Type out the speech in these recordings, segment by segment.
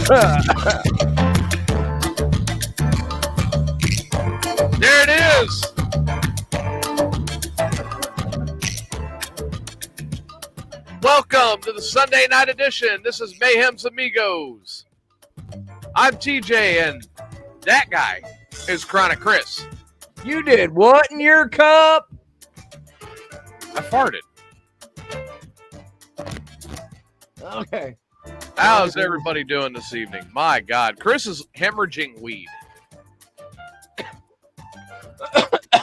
There it is. Welcome to the Sunday night edition. This is Mayhem's Amigos. I'm TJ, and that guy is Chronic Chris. You did what in your cup? I farted. Okay. How's everybody doing this evening? My God, Chris is hemorrhaging weed.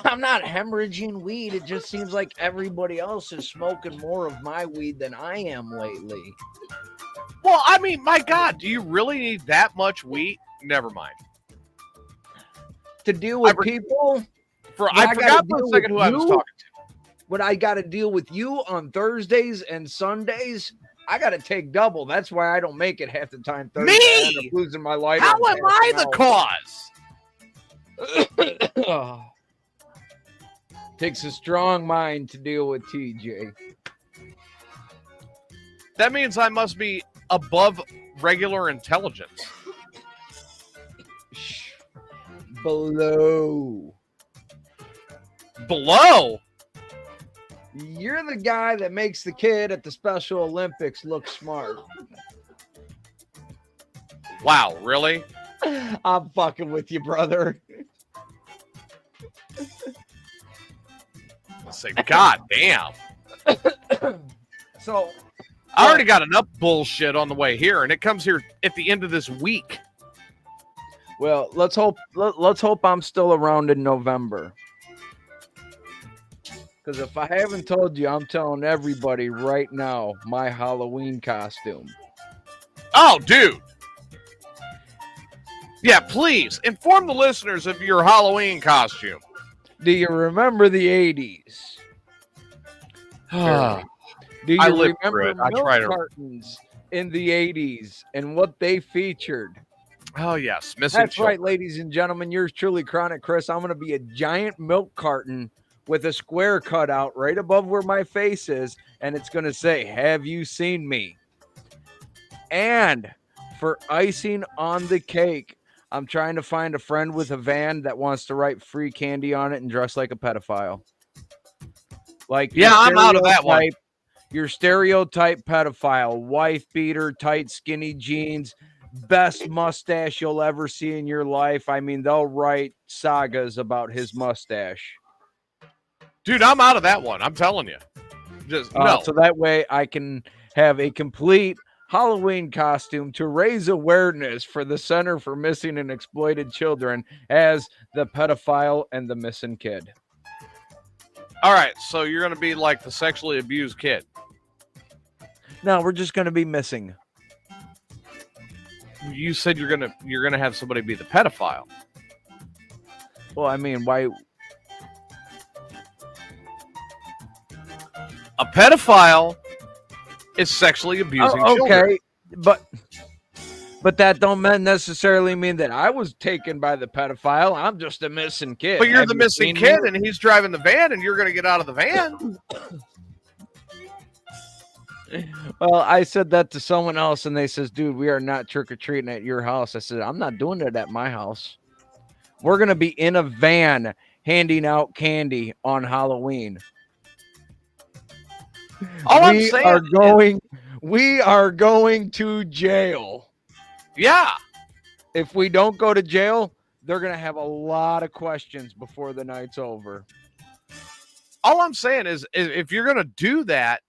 I'm not hemorrhaging weed. It just seems like everybody else is smoking more of my weed than I am lately. Well, I mean, my God, do you really need that much weed? Never mind. To deal with people? I forgot for a second who I was talking to. When I got to deal with you on Thursdays and Sundays, I got to take double. That's why I don't make it half the time. Thursday, Me? I end up losing my lighter. How am I the cause? Takes a strong mind to deal with TJ. That means I must be above regular intelligence. Below. Below? You're the guy that makes the kid at the Special Olympics look smart. Wow, really? I'm fucking with you, brother. Let's say, God damn. So I already got enough bullshit on the way here, and it comes here at the end of this week. Well, let's hope I'm still around in November. Because if I haven't told you, I'm telling everybody right now my Halloween costume. Oh, dude. Yeah, please inform the listeners of your Halloween costume. Do you remember the 80s? Do you remember milk cartons in the 80s and what they featured? Oh, yes. That's right, ladies and gentlemen. Yours truly, Chronic Chris. I'm going to be a giant milk carton with a square cut out right above where my face is, and it's going to say, "Have you seen me?" And for icing on the cake, I'm trying to find a friend with a van that wants to write free candy on it and dress like a pedophile. Like, yeah, I'm out of that one. Your stereotype pedophile, wife beater, tight, skinny jeans, best mustache you'll ever see in your life. I mean, they'll write sagas about his mustache. Dude, I'm out of that one. I'm telling you. Just no. So that way I can have a complete Halloween costume to raise awareness for the Center for Missing and Exploited Children as the pedophile and the missing kid. All right, so you're going to be like the sexually abused kid. No, we're just going to be missing. You said you're going to have somebody be the pedophile. Well, I mean, why? A pedophile is sexually abusing children. Okay, but that don't necessarily mean that I was taken by the pedophile. I'm just a missing kid. But you're the missing kid, and he's driving the van, and you're going to get out of the van. Well, I said that to someone else, and they says, "Dude, we are not trick-or-treating at your house." I said, "I'm not doing it at my house. We're going to be in a van handing out candy on Halloween." We are going to jail. Yeah. If we don't go to jail, they're going to have a lot of questions before the night's over. All I'm saying is if you're going to do that,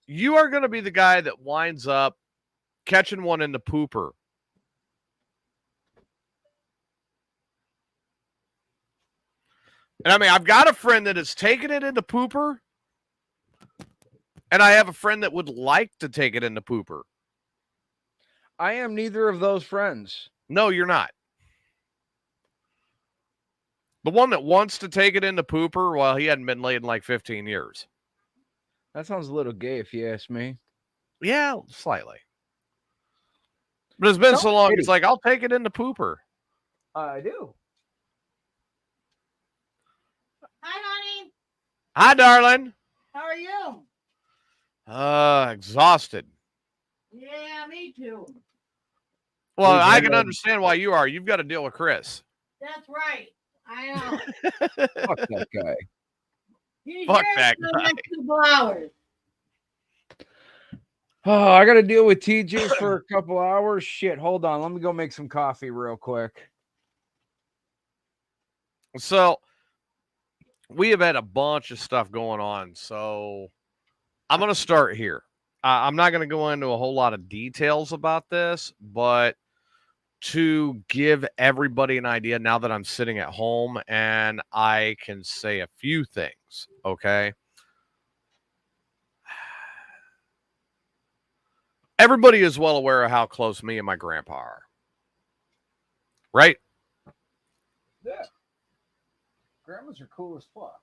you are going to be the guy that winds up catching one in the pooper. And I mean, I've got a friend that has taken it in the pooper, and I have a friend that would like to take it in the pooper. I am neither of those friends. No, you're not. The one that wants to take it in the pooper, well, he hadn't been laid in like 15 years. That sounds a little gay if you ask me. Yeah, slightly. But it's been so long, it's like, I'll take it in the pooper. I do. Hi, honey. Hi, darling. How are you? Exhausted. Yeah, me too. Well, We've I had can understand why you are. You've got to deal with Chris. That's right. I know. Fuck that guy. He's Fuck here that for the guy. next 2 hours. Oh, I got to deal with TJ for a couple hours. Shit, hold on. Let me go make some coffee real quick. So we have had a bunch of stuff going on. So I'm going to start here. I'm not going to go into a whole lot of details about this, but to give everybody an idea now that I'm sitting at home and I can say a few things, okay? Everybody is well aware of how close me and my grandpa are, right? Yeah. Grandmas are cool as fuck.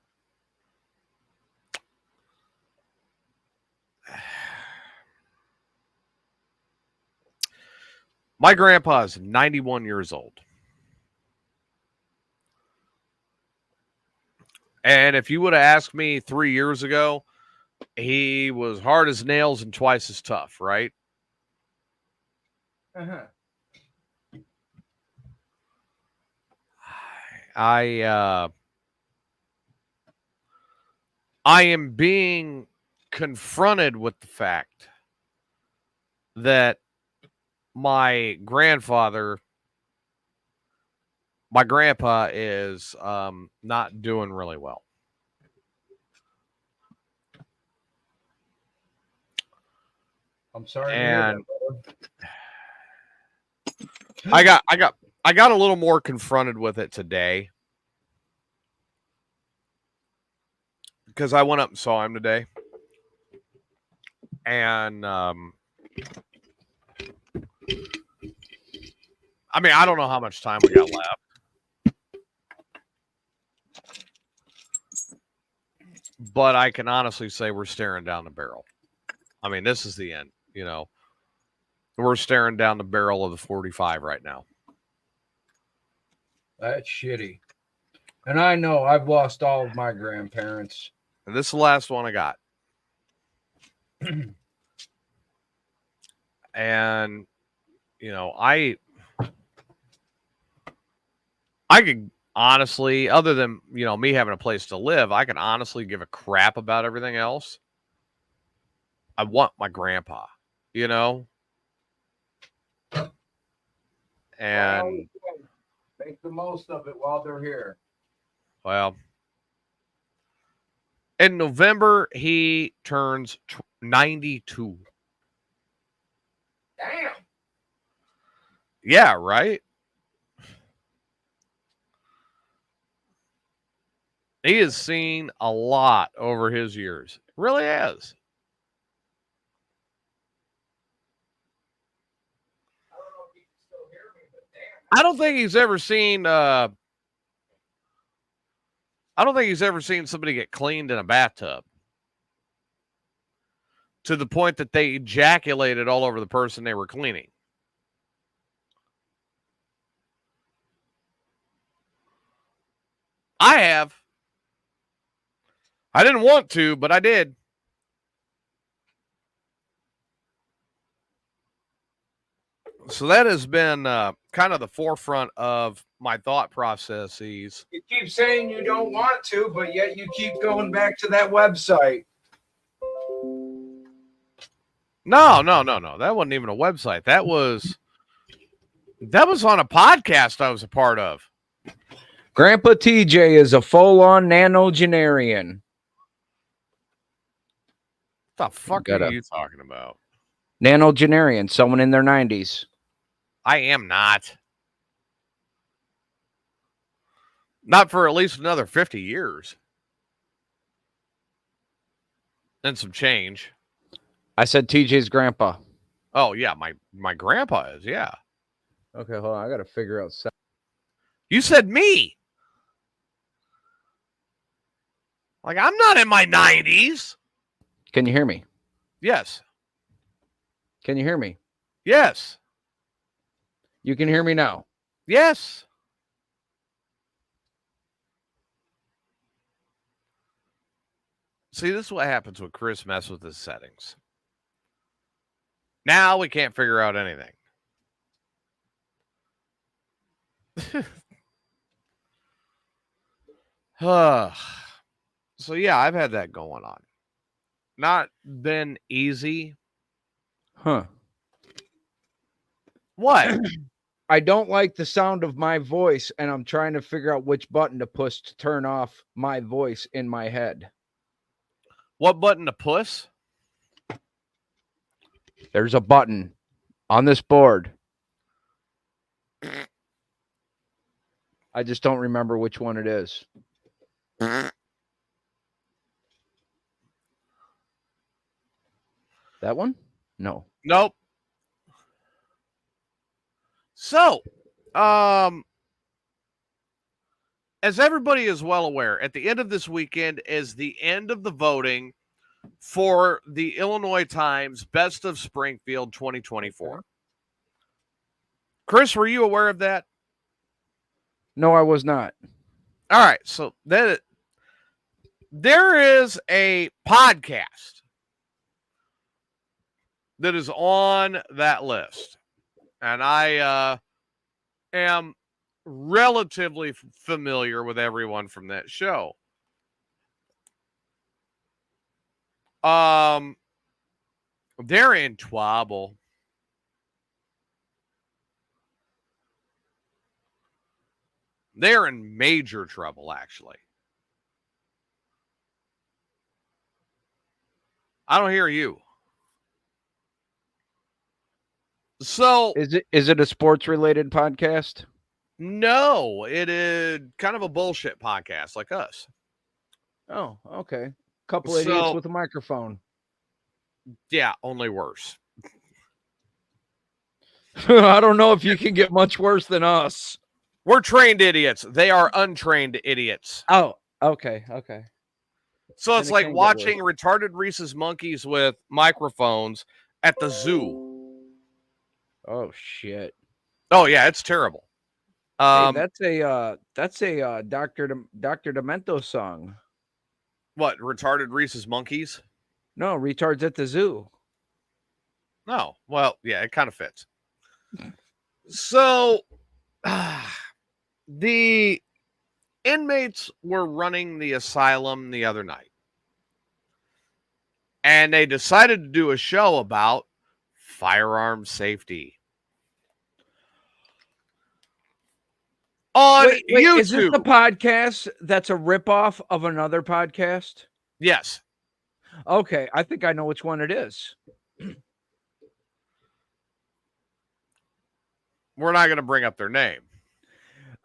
My grandpa is 91 years old. And if you would have asked me 3 years ago, he was hard as nails and twice as tough, right? Uh-huh. I am being confronted with the fact that my grandpa is not doing really well. I'm sorry. And I got a little more confronted with it today because I went up and saw him today. And I mean, I don't know how much time we got left. But I can honestly say we're staring down the barrel. I mean, this is the end, you know. We're staring down the barrel of the 45 right now. That's shitty. And I know I've lost all of my grandparents. And this is the last one I got. And, you know, I could honestly, other than, you know, me having a place to live, I can honestly give a crap about everything else. I want my grandpa, you know? And make the most of it while they're here. well, in November, he turns 92. Damn. Yeah, right? He has seen a lot over his years. Really has. I don't think he's ever seen somebody get cleaned in a bathtub to the point that they ejaculated all over the person they were cleaning. I have. I didn't want to, but I did. So that has been kind of the forefront of my thought processes. You keep saying you don't want to, but yet you keep going back to that website. No. That wasn't even a website. That was on a podcast I was a part of. Grandpa TJ is a full-on nanogenarian. What the fuck are you talking about? Nanogenarian, someone in their 90s. I am not. Not for at least another 50 years. And some change. I said TJ's grandpa. Oh, yeah, my grandpa is, yeah. Okay, hold on. I got to figure out. You said me. Like, I'm not in my 90s. Can you hear me? Yes. Can you hear me? Yes. You can hear me now. Yes. See, this is what happens when Chris messes with his settings. Now we can't figure out anything. So yeah, I've had that going on. Not been easy. Huh. What? I don't like the sound of my voice, and I'm trying to figure out which button to push to turn off my voice in my head. What button to push? There's a button on this board. I just don't remember which one it is. That one? No. Nope. So, as everybody is well aware, at the end of this weekend is the end of the voting for the Illinois Times Best of Springfield 2024. Chris, were you aware of that? No, I was not. All right, so there is a podcast that is on that list, and I am relatively familiar with everyone from that show. They're in trouble. They're in major trouble, actually. I don't hear you. So Is it a sports related podcast? no, it is kind of a bullshit podcast like us. Oh, okay. Couple idiots with a microphone. Yeah, only worse. I don't know if you can get much worse than us. We're trained idiots. They are untrained idiots. Oh, okay. So it's like watching retarded Reese's monkeys with microphones at the zoo. Oh shit. Oh yeah, it's terrible. Hey, that's a Dr. Demento song. What, retarded Reese's monkeys? No, retards at the zoo. No. Well, yeah, it kind of fits. So the inmates were running the asylum the other night. And they decided to do a show about firearm safety. On wait, YouTube. Is this the podcast that's a ripoff of another podcast? Yes. Okay, I think I know which one it is. We're not going to bring up their name.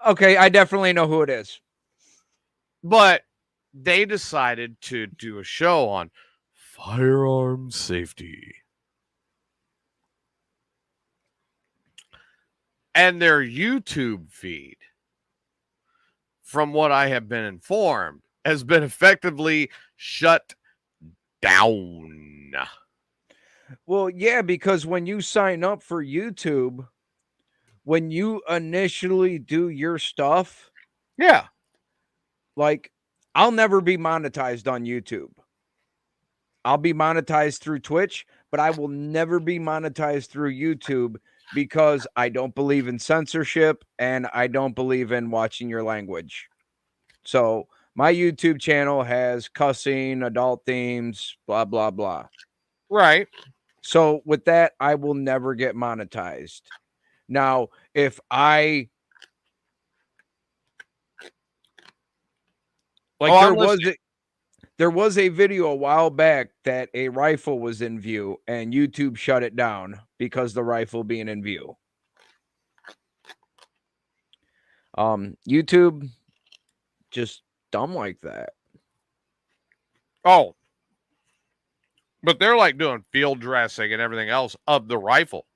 Okay, I definitely know who it is. But they decided to do a show on firearm safety. And their YouTube feed, from what I have been informed, has been effectively shut down. Well, yeah, because when you sign up for YouTube, when you initially do your stuff, Yeah. like I'll never be monetized on YouTube. I'll be monetized through Twitch, but I will never be monetized through YouTube because I don't believe in censorship and I don't believe in watching your language. So my YouTube channel has cussing, adult themes, blah, blah, blah. Right. So with that, I will never get monetized. Now, if I there was a video a while back that a rifle was in view and YouTube shut it down because the rifle being in view. YouTube just dumb like that. Oh. But they're like doing field dressing and everything else of the rifle.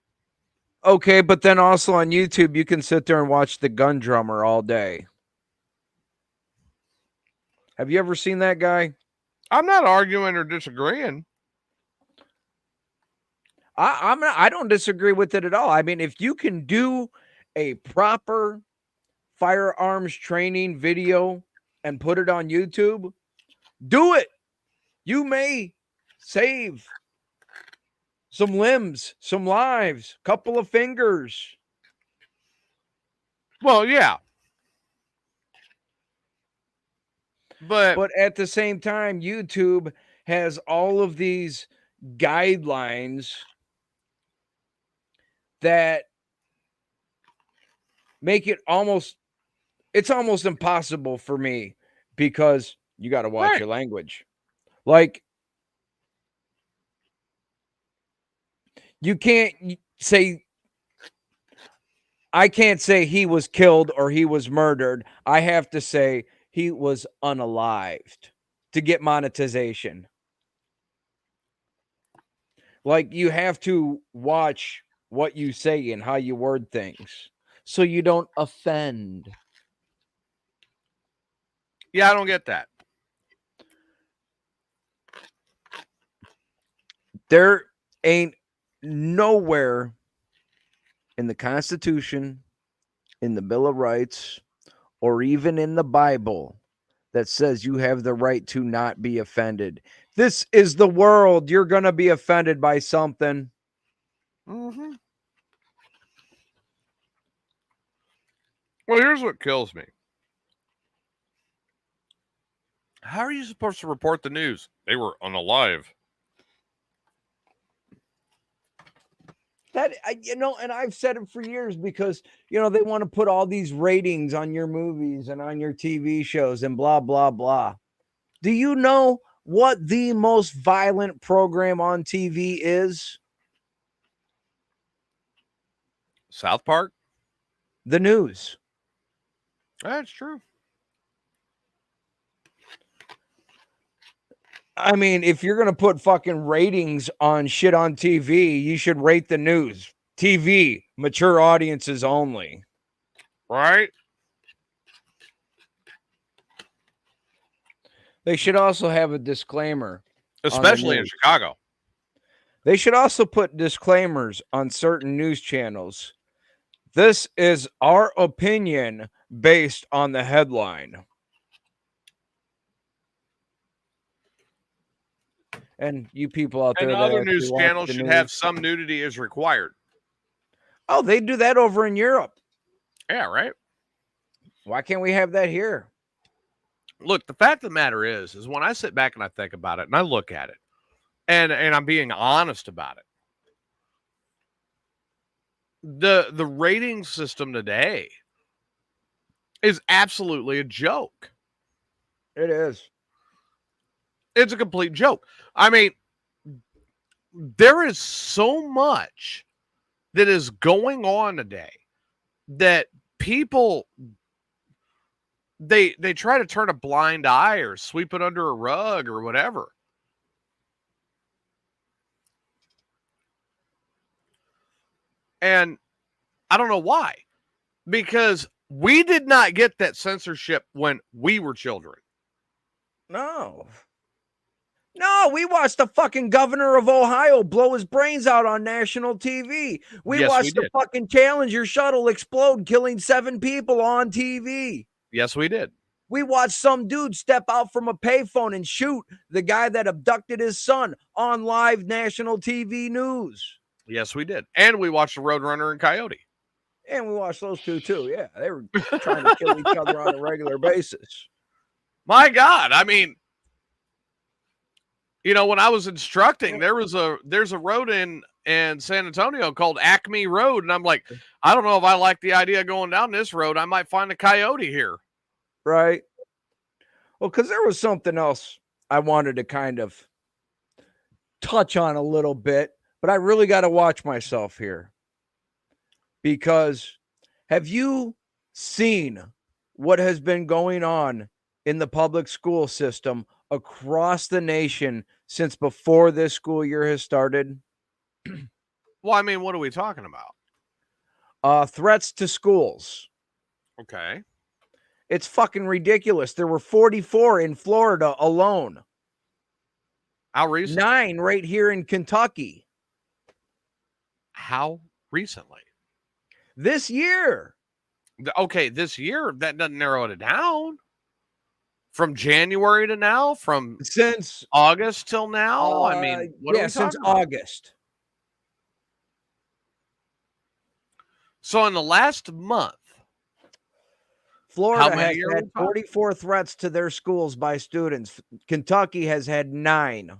Okay, but then also on YouTube, you can sit there and watch the gun drummer all day. Have you ever seen that guy? I'm not arguing or disagreeing. I don't disagree with it at all. I mean, if you can do a proper firearms training video and put it on YouTube, do it. You may save some limbs, some lives, couple of fingers. Well, yeah. But at the same time, YouTube has all of these guidelines that make it almost impossible for me because you got to watch right. your language. Like, you can't say, I can't say he was killed or he was murdered. I have to say he was unalived to get monetization. Like, you have to watch what you say and how you word things so you don't offend. Yeah, I don't get that. There ain't nowhere in the Constitution, in the Bill of Rights, or even in the Bible that says you have the right to not be offended. This is the world. You're going to be offended by something. Mm-hmm. Well, here's what kills me. How are you supposed to report the news? They were unalive. That, and I've said it for years because, they want to put all these ratings on your movies and on your TV shows and blah, blah, blah. Do you know what the most violent program on TV is? South Park? The news. That's true. I mean, if you're going to put fucking ratings on shit on TV, you should rate the news. TV, mature audiences only. Right? They should also have a disclaimer. Especially in Chicago. They should also put disclaimers on certain news channels. This is our opinion based on the headline. And you people out there, And that other actually news watch channels the should news. have some nudity as required. Oh, they do that over in Europe. Yeah, right? Why can't we have that here? Look, the fact of the matter is when I sit back and I think about it and I look at it, and I'm being honest about it, the rating system today is absolutely a joke. It is. It's a complete joke. I mean, there is so much that is going on today that people they try to turn a blind eye or sweep it under a rug or whatever. And I don't know why. Because we did not get that censorship when we were children. No, we watched the fucking governor of Ohio blow his brains out on national TV. We watched the fucking Challenger shuttle explode, killing 7 people on TV. Yes, we did. We watched some dude step out from a payphone and shoot the guy that abducted his son on live national TV news. Yes, we did. And we watched the Roadrunner and Coyote. And we watched those two too. Yeah, they were trying to kill each other on a regular basis. My God, I mean, when I was instructing, there's a road in San Antonio called Acme Road, and I'm like, I don't know if I like the idea of going down this road. I might find a coyote here. Right. Well, because there was something else I wanted to kind of touch on a little bit, but I really got to watch myself here. Because have you seen what has been going on in the public school system across the nation since before this school year has started? Well, I mean, what are we talking about? Threats to schools. Okay. It's fucking ridiculous. There were 44 in Florida alone. How recent? 9 right here in Kentucky. How recently? This year. Okay, this year, that doesn't narrow it down. From January to now? Since August till now? I mean, what are we since talking about? August. So in the last month, Florida has many are had we talking? 44 threats to their schools by students. Kentucky has had 9.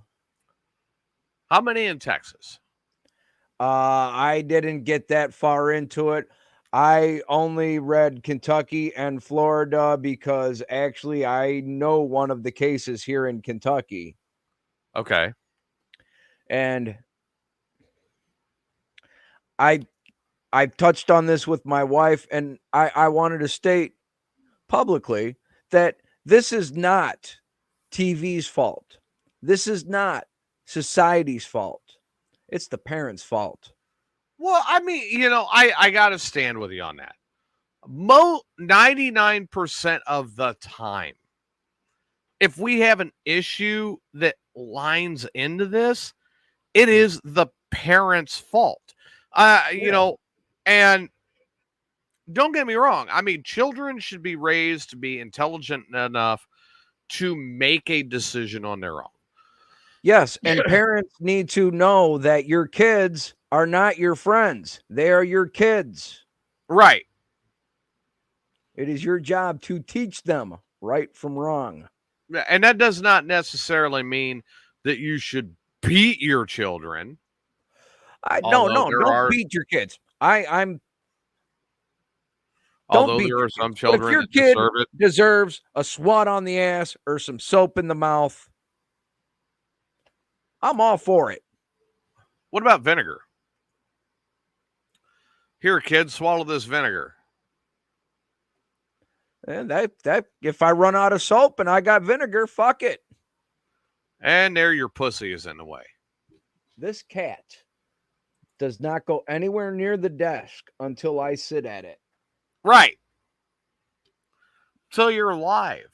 How many in Texas? I didn't get that far into it. I only read Kentucky and Florida because actually I know one of the cases here in Kentucky. Okay. And I've touched on this with my wife, and I wanted to state publicly that this is not TV's fault. This is not society's fault. It's the parents' fault. Well, I mean, I got to stand with you on that. 99% of the time, if we have an issue that lines into this, it is the parents' fault. And don't get me wrong. I mean, children should be raised to be intelligent enough to make a decision on their own. Yes, and parents need to know that your kids are not your friends. They are your kids. Right. It is your job to teach them right from wrong. And that does not necessarily mean that you should beat your children. No, don't beat your kids. I'm Although beat there your are some kids. But if children your that kid deserve it. deserves a swat on the ass or some soap in the mouth, I'm all for it. What about vinegar? Here, kid, swallow this vinegar. And that if I run out of soap and I got vinegar, fuck it. And there your pussy is in the way. This cat does not go anywhere near the desk until I sit at it. Right. Till you're alive.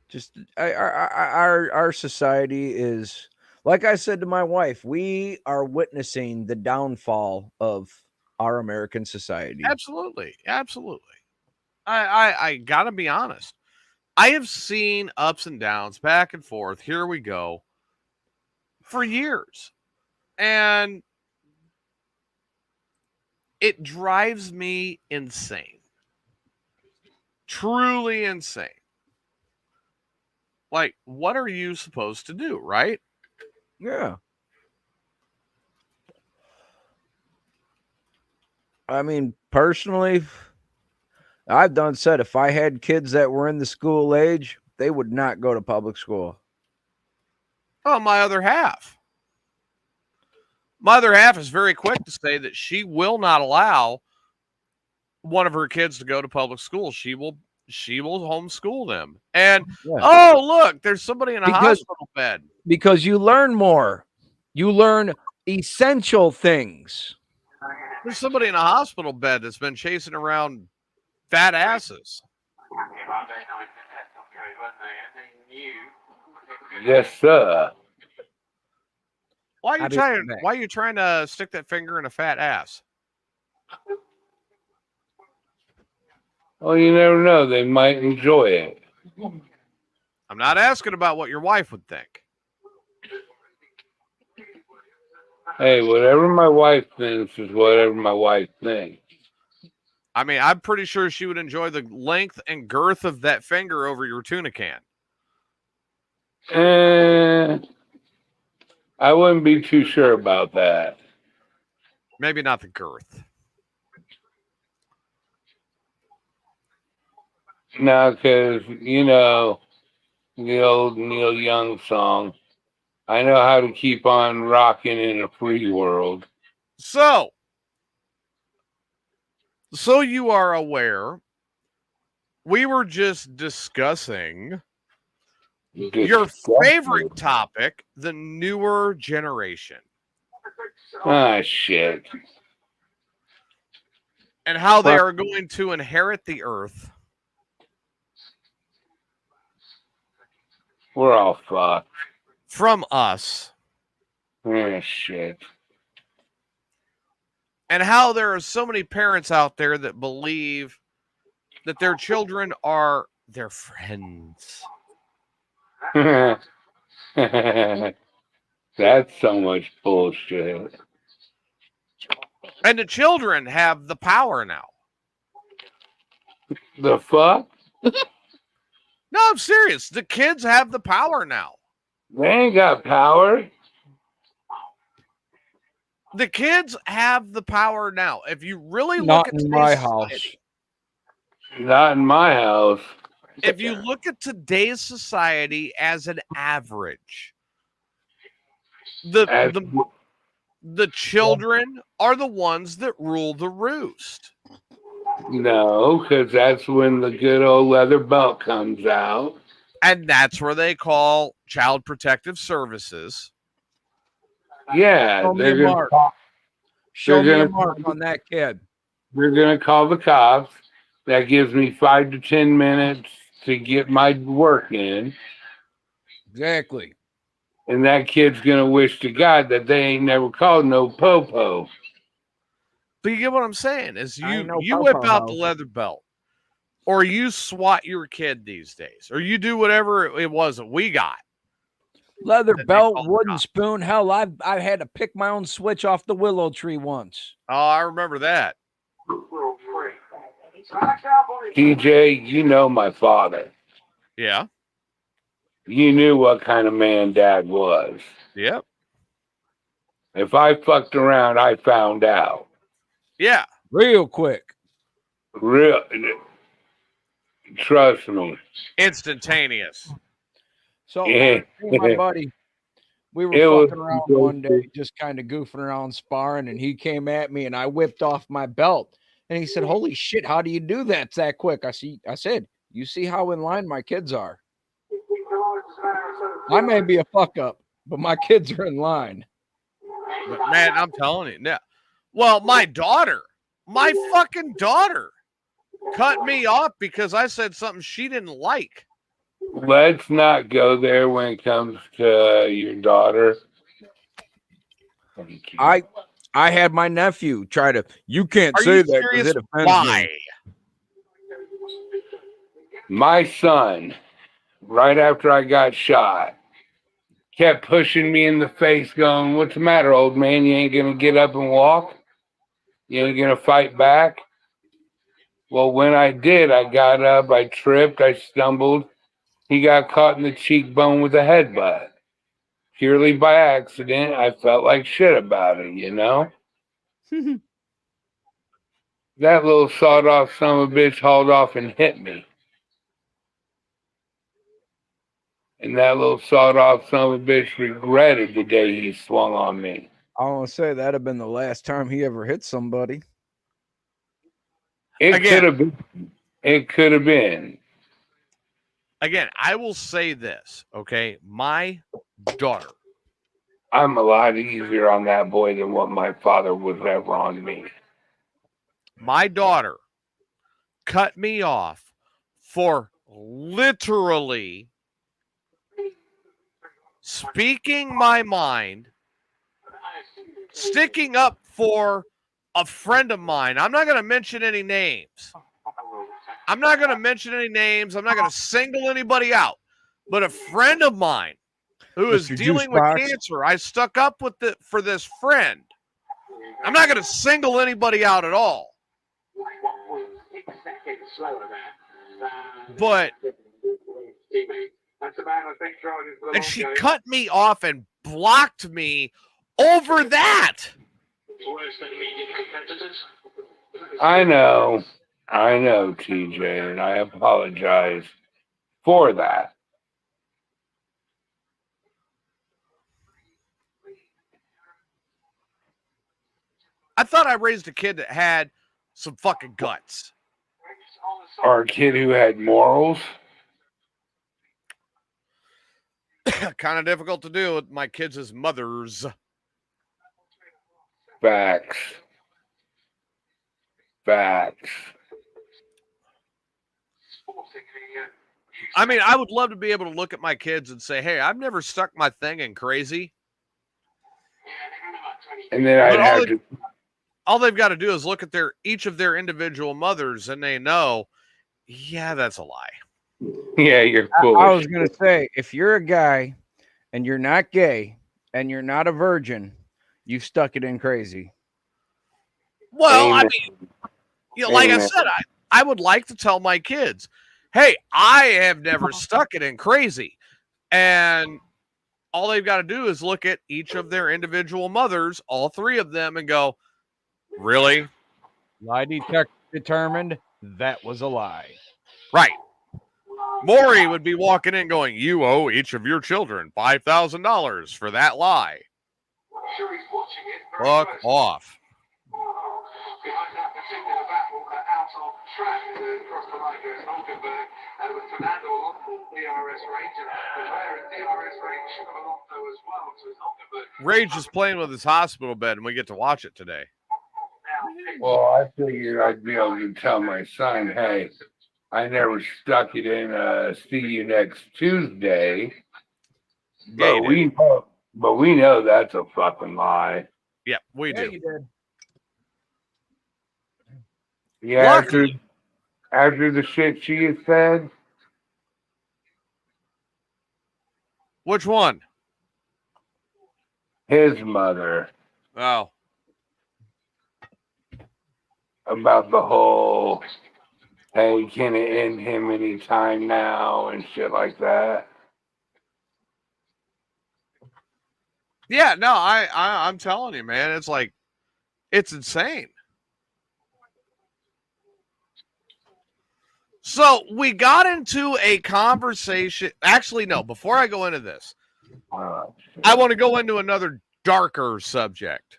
Just our society is, like I said to my wife, we are witnessing the downfall of our American society. Absolutely. I gotta be honest. I have seen ups and downs, back and forth. Here we go. For years. And it drives me insane. Truly insane. Like, what are you supposed to do, right? Yeah. I mean, personally, I've done said if I had kids that were in the school age, they would not go to public school. Oh, my other half. My other half is very quick to say that she will not allow one of her kids to go to public school. She will homeschool them. And oh, look, there's somebody in a hospital bed. Because you learn more. You learn essential things. There's somebody in a hospital bed that's been chasing around fat asses. Yes, sir. Why are you trying to stick that finger in a fat ass? Well, you never know. They might enjoy it. I'm not asking about what your wife would think. Hey, whatever my wife thinks is whatever my wife thinks. I mean, I'm pretty sure she would enjoy the length and girth of that finger over your tuna can. I wouldn't be too sure about that. Maybe not the girth. No, because, the old Neil Young song, I know how to keep on rocking in a free world. So you are aware, we were just discussing your favorite topic, the newer generation. Ah, shit. And how they are going to inherit the earth. We're all fucked. From us. Ah, shit. And how there are so many parents out there that believe that their children are their friends. That's so much bullshit. And the children have the power now. The fuck? No, I'm serious. The kids have the power now. They ain't got power. The kids have the power now. If you really look Not at in today's my society, house. Not in my house. if you look at today's society as an average, As- the children are the ones that rule the roost. no, because that's when the good old leather belt comes out. And that's where they call Child Protective Services. Yeah, Show me they're a gonna mark. call, Show me a gonna- mark on that kid. they're gonna call the cops. That gives me 5 to 10 minutes to get my work in. Exactly. And that kid's gonna wish to God that they ain't never called no popo. But you get what I'm saying? Is I you know whip Papa out the House. leather belt, or you swat your kid these days, or you do whatever it was that we got. Leather That they belt, call the wooden cops. spoon. Hell, I've had to pick my own switch off the willow tree once. Oh, I remember that. TJ, you know my father. Yeah. You knew what kind of man Dad was. Yep. If I fucked around, I found out. Yeah. Real quick. Real, trust me. Instantaneous. So Yeah. me and my buddy, we were It was- fucking around one day, just kind of goofing around sparring, and he came at me and I whipped off my belt. And he said, "Holy shit, how do you do that quick?" I said, "You see how in line my kids are. I may be a fuck up, but my kids are in line." But man, I'm telling you. Now, well, my fucking daughter cut me off because I said something she didn't like. Let's not go there when it comes to your daughter. Thank you. I had my nephew try to. You can't Are say you that because serious? it offends Why? me. My son, right after I got shot, kept pushing me in the face, going, "What's the matter, old man? You ain't gonna get up and walk? You ain't gonna fight back?" Well, when I did, I got up, I tripped, I stumbled. He got caught in the cheekbone with a headbutt. Purely by accident. I felt like shit about it, you know? That little sawed off son of a bitch hauled off and hit me. And that little sawed off son of a bitch regretted the day he swung on me. I want to say that'd have been the last time he ever hit somebody. It Again. could have been. It could have been. Again, I will say this, okay? My daughter, I'm a lot easier on that boy than what my father was ever on me. my daughter cut me off for literally speaking my mind, sticking up for a friend of mine. I'm not going to mention any names. I'm not going to single anybody out. But a friend of mine who is Mr. dealing with Juicebox. cancer, I stuck up for this friend. I'm not going to single anybody out at all. But and she cut me off and blocked me over that. I know, TJ, and I apologize for that. I thought I raised a kid that had some fucking guts. Or a kid who had morals. Kind of difficult to do with my kids' mothers. Facts. I mean, I would love to be able to look at my kids and say, hey, I've never stuck my thing in crazy. And then I'd have to. All they've got to do is look at each of their individual mothers and they know, yeah, that's a lie. Yeah, you're foolish. I was going to say, if you're a guy and you're not gay and you're not a virgin, you've stuck it in crazy. Well, Amen. I mean, like I said, I would like to tell my kids, hey, I have never stuck it in crazy. And all they've got to do is look at each of their individual mothers, all three of them, and go, really? Lie detector determined that was a lie. Right. Maury would be walking in going, you owe each of your children $5,000 for that lie. Fuck off. Behind that particular battle, out of track across the line goes Hulkenberg, and with Fernando Alonso, DRS range, and Leclerc in DRS range of Alonso as well, so it's Hulkenberg. Rage is playing with his hospital bed, and we get to watch it today. Well, I figured I'd be able to tell my son, hey, I never stuck it in see you next Tuesday. Yeah, But we know that's a fucking lie. Yeah, we do. You did. Yeah, Lucky. after the shit she had said, Which one? his mother, Oh, about the whole, hey, can it end him anytime now and shit like that. yeah. No, I'm telling you, man. It's like, it's insane. So we got into a conversation. Actually, no. Before I go into this, I want to go into another darker subject.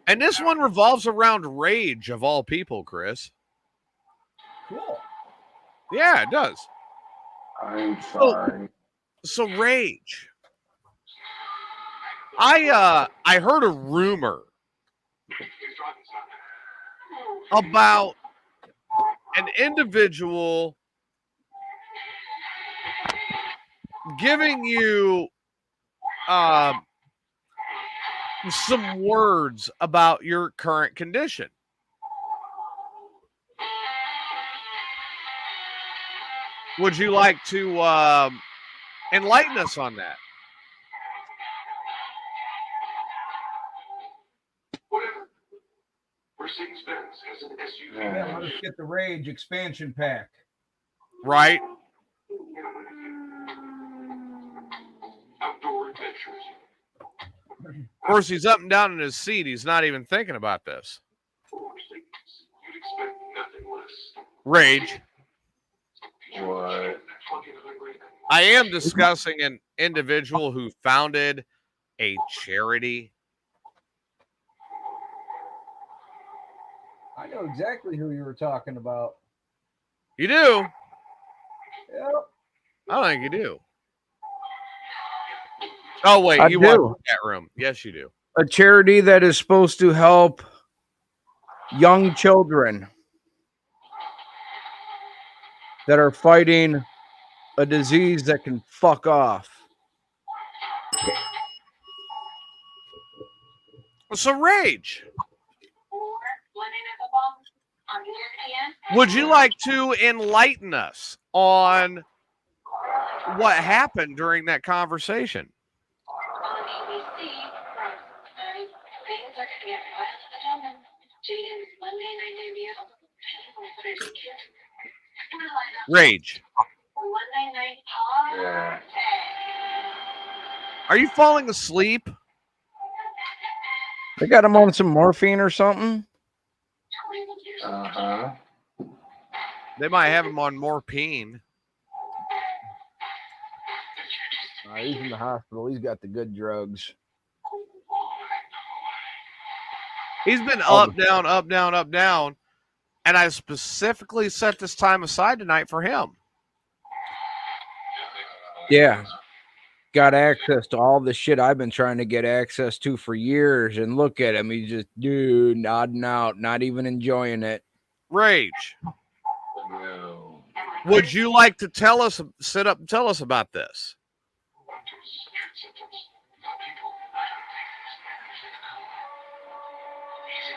And this one revolves around rage, of all people, Chris. Cool. Yeah, it does. I'm sorry. So rage. I heard a rumor about an individual giving you some words about your current condition. Would you like to enlighten us on that? Mercedes-Benz has an SUV. Yeah, let's get the Rage expansion pack. Right? Outdoor adventures. Of course, he's up and down in his seat. He's not even thinking about this. You'd expect nothing less. Rage. What? I am discussing an individual who founded a charity. I know exactly who you were talking about. You do? Yep. I don't think you do. Oh, wait. I You do. watch the chat room. Yes, you do. A charity that is supposed to help young children that are fighting a disease that can fuck off. So, Rage, would you like to enlighten us on what happened during that conversation? Rage. Yeah. Are you falling asleep? They got him on some morphine or something. Uh-huh. They might have him on morphine. He's in the hospital. He's got the good drugs. He's been up, down, up, down, up, down. And I specifically set this time aside tonight for him. Yeah. Got access to all the shit I've been trying to get access to for years. And look at him. He's just, dude, nodding out, not even enjoying it. Rage. No. Would you like to tell us, sit up and tell us about this?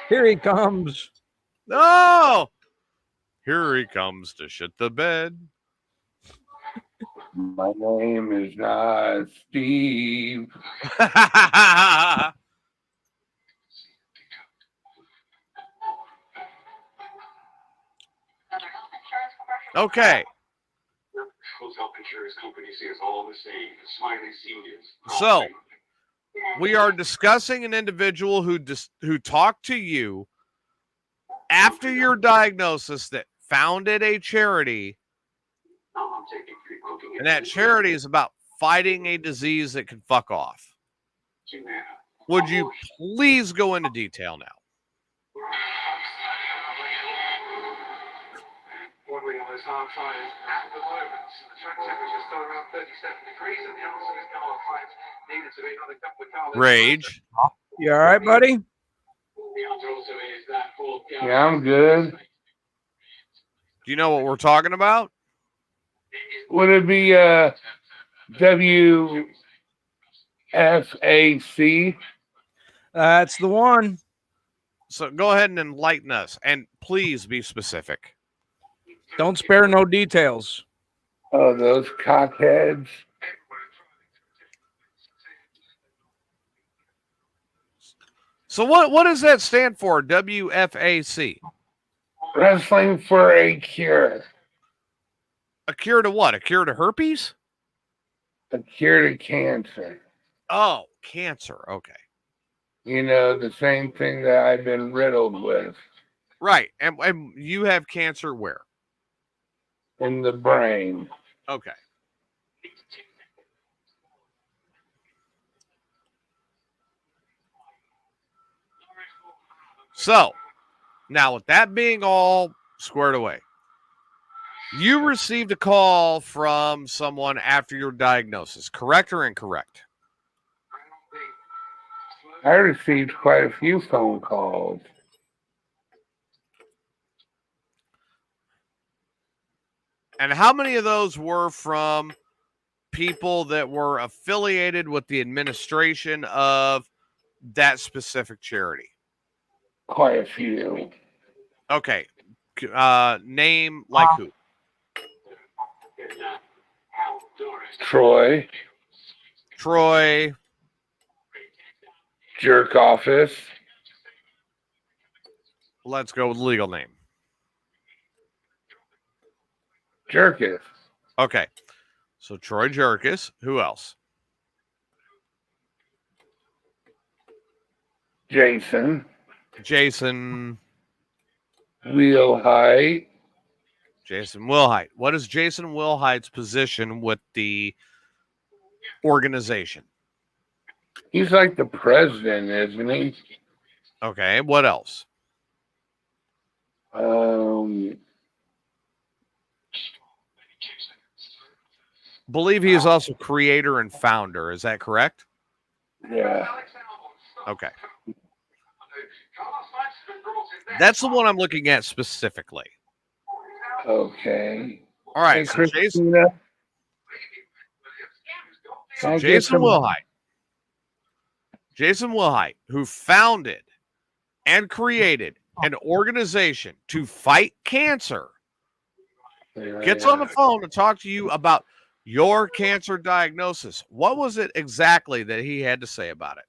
Here he comes. Oh, here he comes to shit the bed. My name is not Steve. Okay. Hotel insurance companies see us all the same. Smiley seniors. So we are discussing an individual who talked to you after your diagnosis that founded a charity, I'm taking free cooking and that charity is about fighting a disease that can fuck off. Would you please go into detail now? What we know is hard times at the moment. The track temperature is still around 37 degrees, and the answer is Carl Fight needed to be another couple of Carlos. Rage. You all right, buddy? The answer also is that for Yeah, I'm good. Do you know what we're talking about? Would it be WFAC? That's the one. So go ahead and enlighten us, and please be specific. Don't spare no details. Oh, those cockheads. So what does that stand for, WFAC? Wrestling for a cure. A cure to what? A cure to herpes? A cure to cancer. Oh, cancer. Okay. You know, the same thing that I've been riddled with Right. And you have cancer where? in the brain. Okay. So, now with that being all squared away, you received a call from someone after your diagnosis, correct or incorrect? I received quite a few phone calls. And how many of those were from people that were affiliated with the administration of that specific charity? Quite a few. Okay. Name like who? Troy, Troy. Jerk Office, Let's go with legal name. Jerkus, Okay. So Troy Jerkis. Who else? Jason, Jason. Wheelheight, Jason Wilhite. What is Jason Wilhite's position with the organization? he's like the president, isn't he? Okay. What else? Believe he is also creator and founder. Is that correct? Yeah. Okay. That's the one I'm looking at specifically. Okay. All right. Hey, So Christina, can I get Jason some- Wilhite. Jason Wilhite, who founded and created an organization to fight cancer, gets on the phone to talk to you about your cancer diagnosis. What was it exactly that he had to say about it?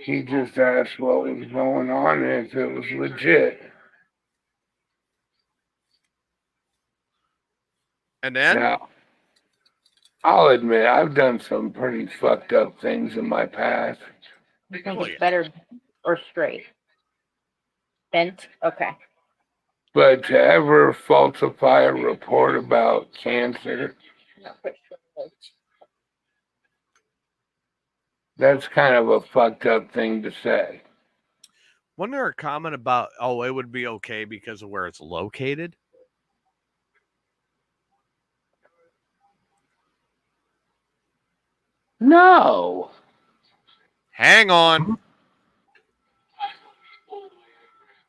He just asked what was going on and if it was legit. And then? Now, I'll admit I've done some pretty fucked up things in my past. You think Oh, it's yeah. better or straight? Bent? Okay. But to ever falsify a report about cancer, that's kind of a fucked up thing to say. Wasn't there a comment about, oh, it would be okay because of where it's located? No. Hang on. I'm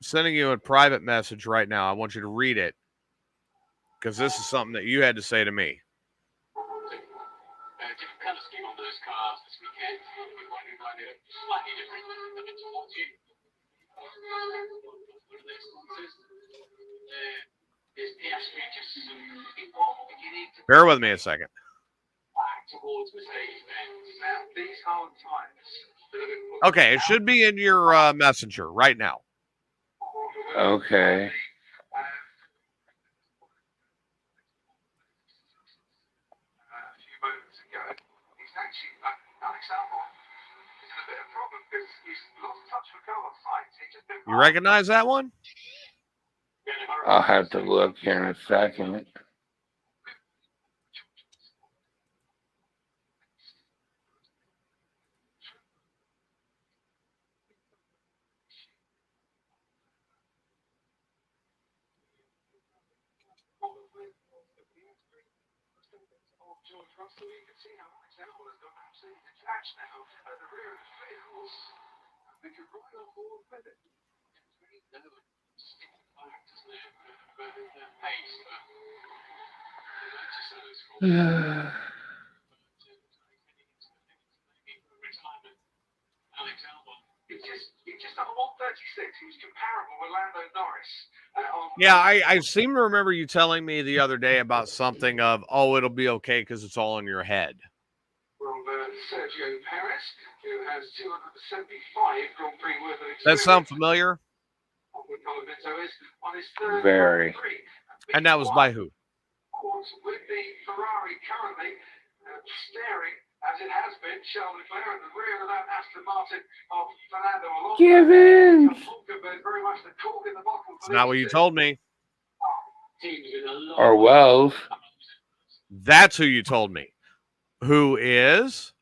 sending you a private message right now. I want you to read it because this is something that you had to say to me. Different colour scheme on those cars this weekend. We're running kind of slightly different towards you. Is pedestrian just beginning to Bear with me a second. back towards Mercedes-Benz. Now, these hard times. Okay, it should be in your messenger right now. Okay. actually, Alex Albon is in a bit of a problem because he's lost touch with Carlos Sainz. He's just been You recognize that one? I'll have to look here in a second. George Russell, you can see how Alex Albon has got absolutely detached now at the rear of the vehicles. They could ride on board with it. It's very nervous. Doesn't it? Pace. Alex Albon. He just done a 136. He was comparable with Lando Norris. Yeah, I seem to remember you telling me the other day about something of, oh, it'll be okay because it's all in your head. From Sergio Perez, who has 275 Grand Prix worth of experience. That sound familiar? Very. And that was by who? With the Ferrari currently staring, as it has been, Charles Leclerc at the rear of that Aston Martin of Fernando Alonso. Given. Very much the cork in the bottle. It's not what you told me. Or Wells. That's who you told me. Who is?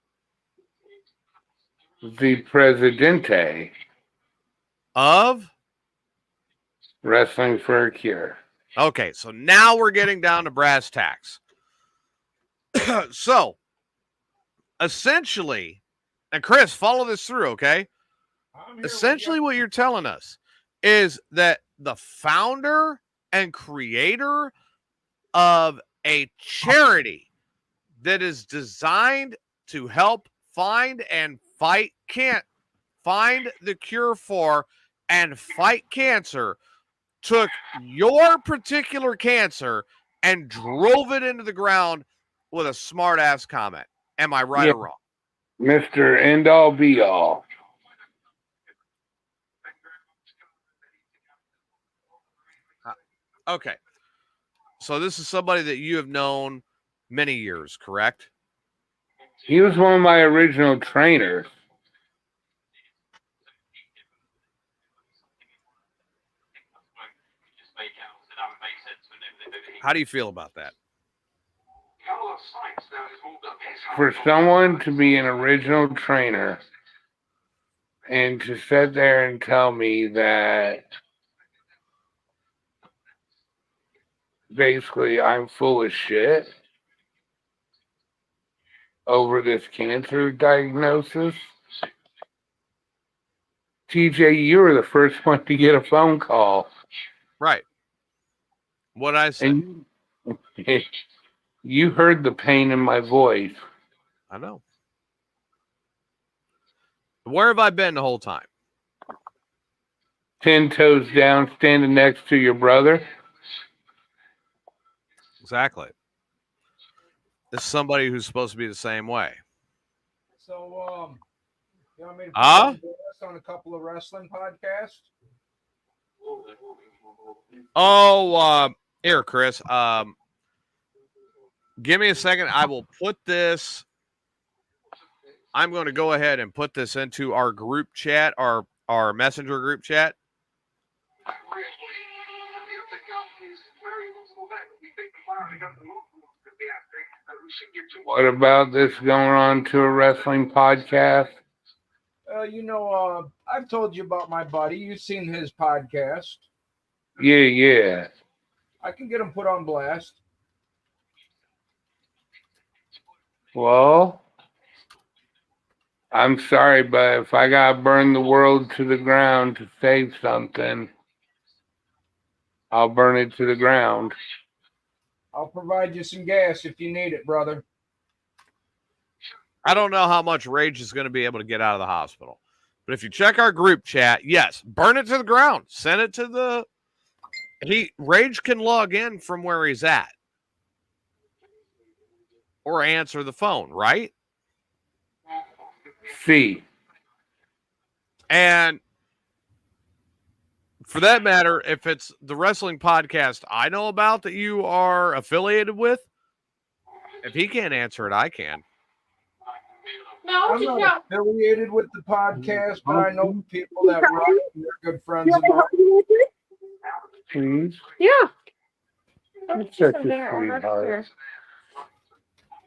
The Presidente. Of? Wrestling for a Cure. Okay, so now we're getting down to brass tacks. So, essentially, and Chris, follow this through, okay? Essentially, what you're telling us is that the founder and creator of a charity that is designed to help find and fight find the cure for and fight cancer took your particular cancer and drove it into the ground with a smart ass comment. Am I right or wrong? Mr. End All Be All. Okay. So this is somebody that you have known many years, correct? He was one of my original trainers. How do you feel about that? For someone to be an original trainer and to sit there and tell me that basically I'm full of shit over this cancer diagnosis. TJ, you were the first one to get a phone call. Right. What I said. And you heard the pain in my voice. I know. Where have I been the whole time? 10 toes down, standing next to your brother. Exactly. This is somebody who's supposed to be the same way. So, you want me to put on a couple of wrestling podcasts? Oh, here, Chris. Give me a second. I will put this. I'm going to go ahead and put this into our group chat, our messenger group chat. What about this going on to a wrestling podcast? I've told you about my buddy. You've seen his podcast. Yeah. I can get him put on blast. Well, I'm sorry, but if I gotta burn the world to the ground to save something, I'll burn it to the ground. I'll provide you some gas if you need it, brother. I don't know how much Rage is going to be able to get out of the hospital. But if you check our group chat, yes, burn it to the ground. Send it to the... Rage can log in from where he's at. Or answer the phone, right? See. And for that matter, if it's the wrestling podcast I know about that you are affiliated with, if he can't answer it, I can. No, I'm just not no. affiliated with the podcast, but I know people that run it, and they're good friends of mine. Please. Yeah. It's such a sweetheart.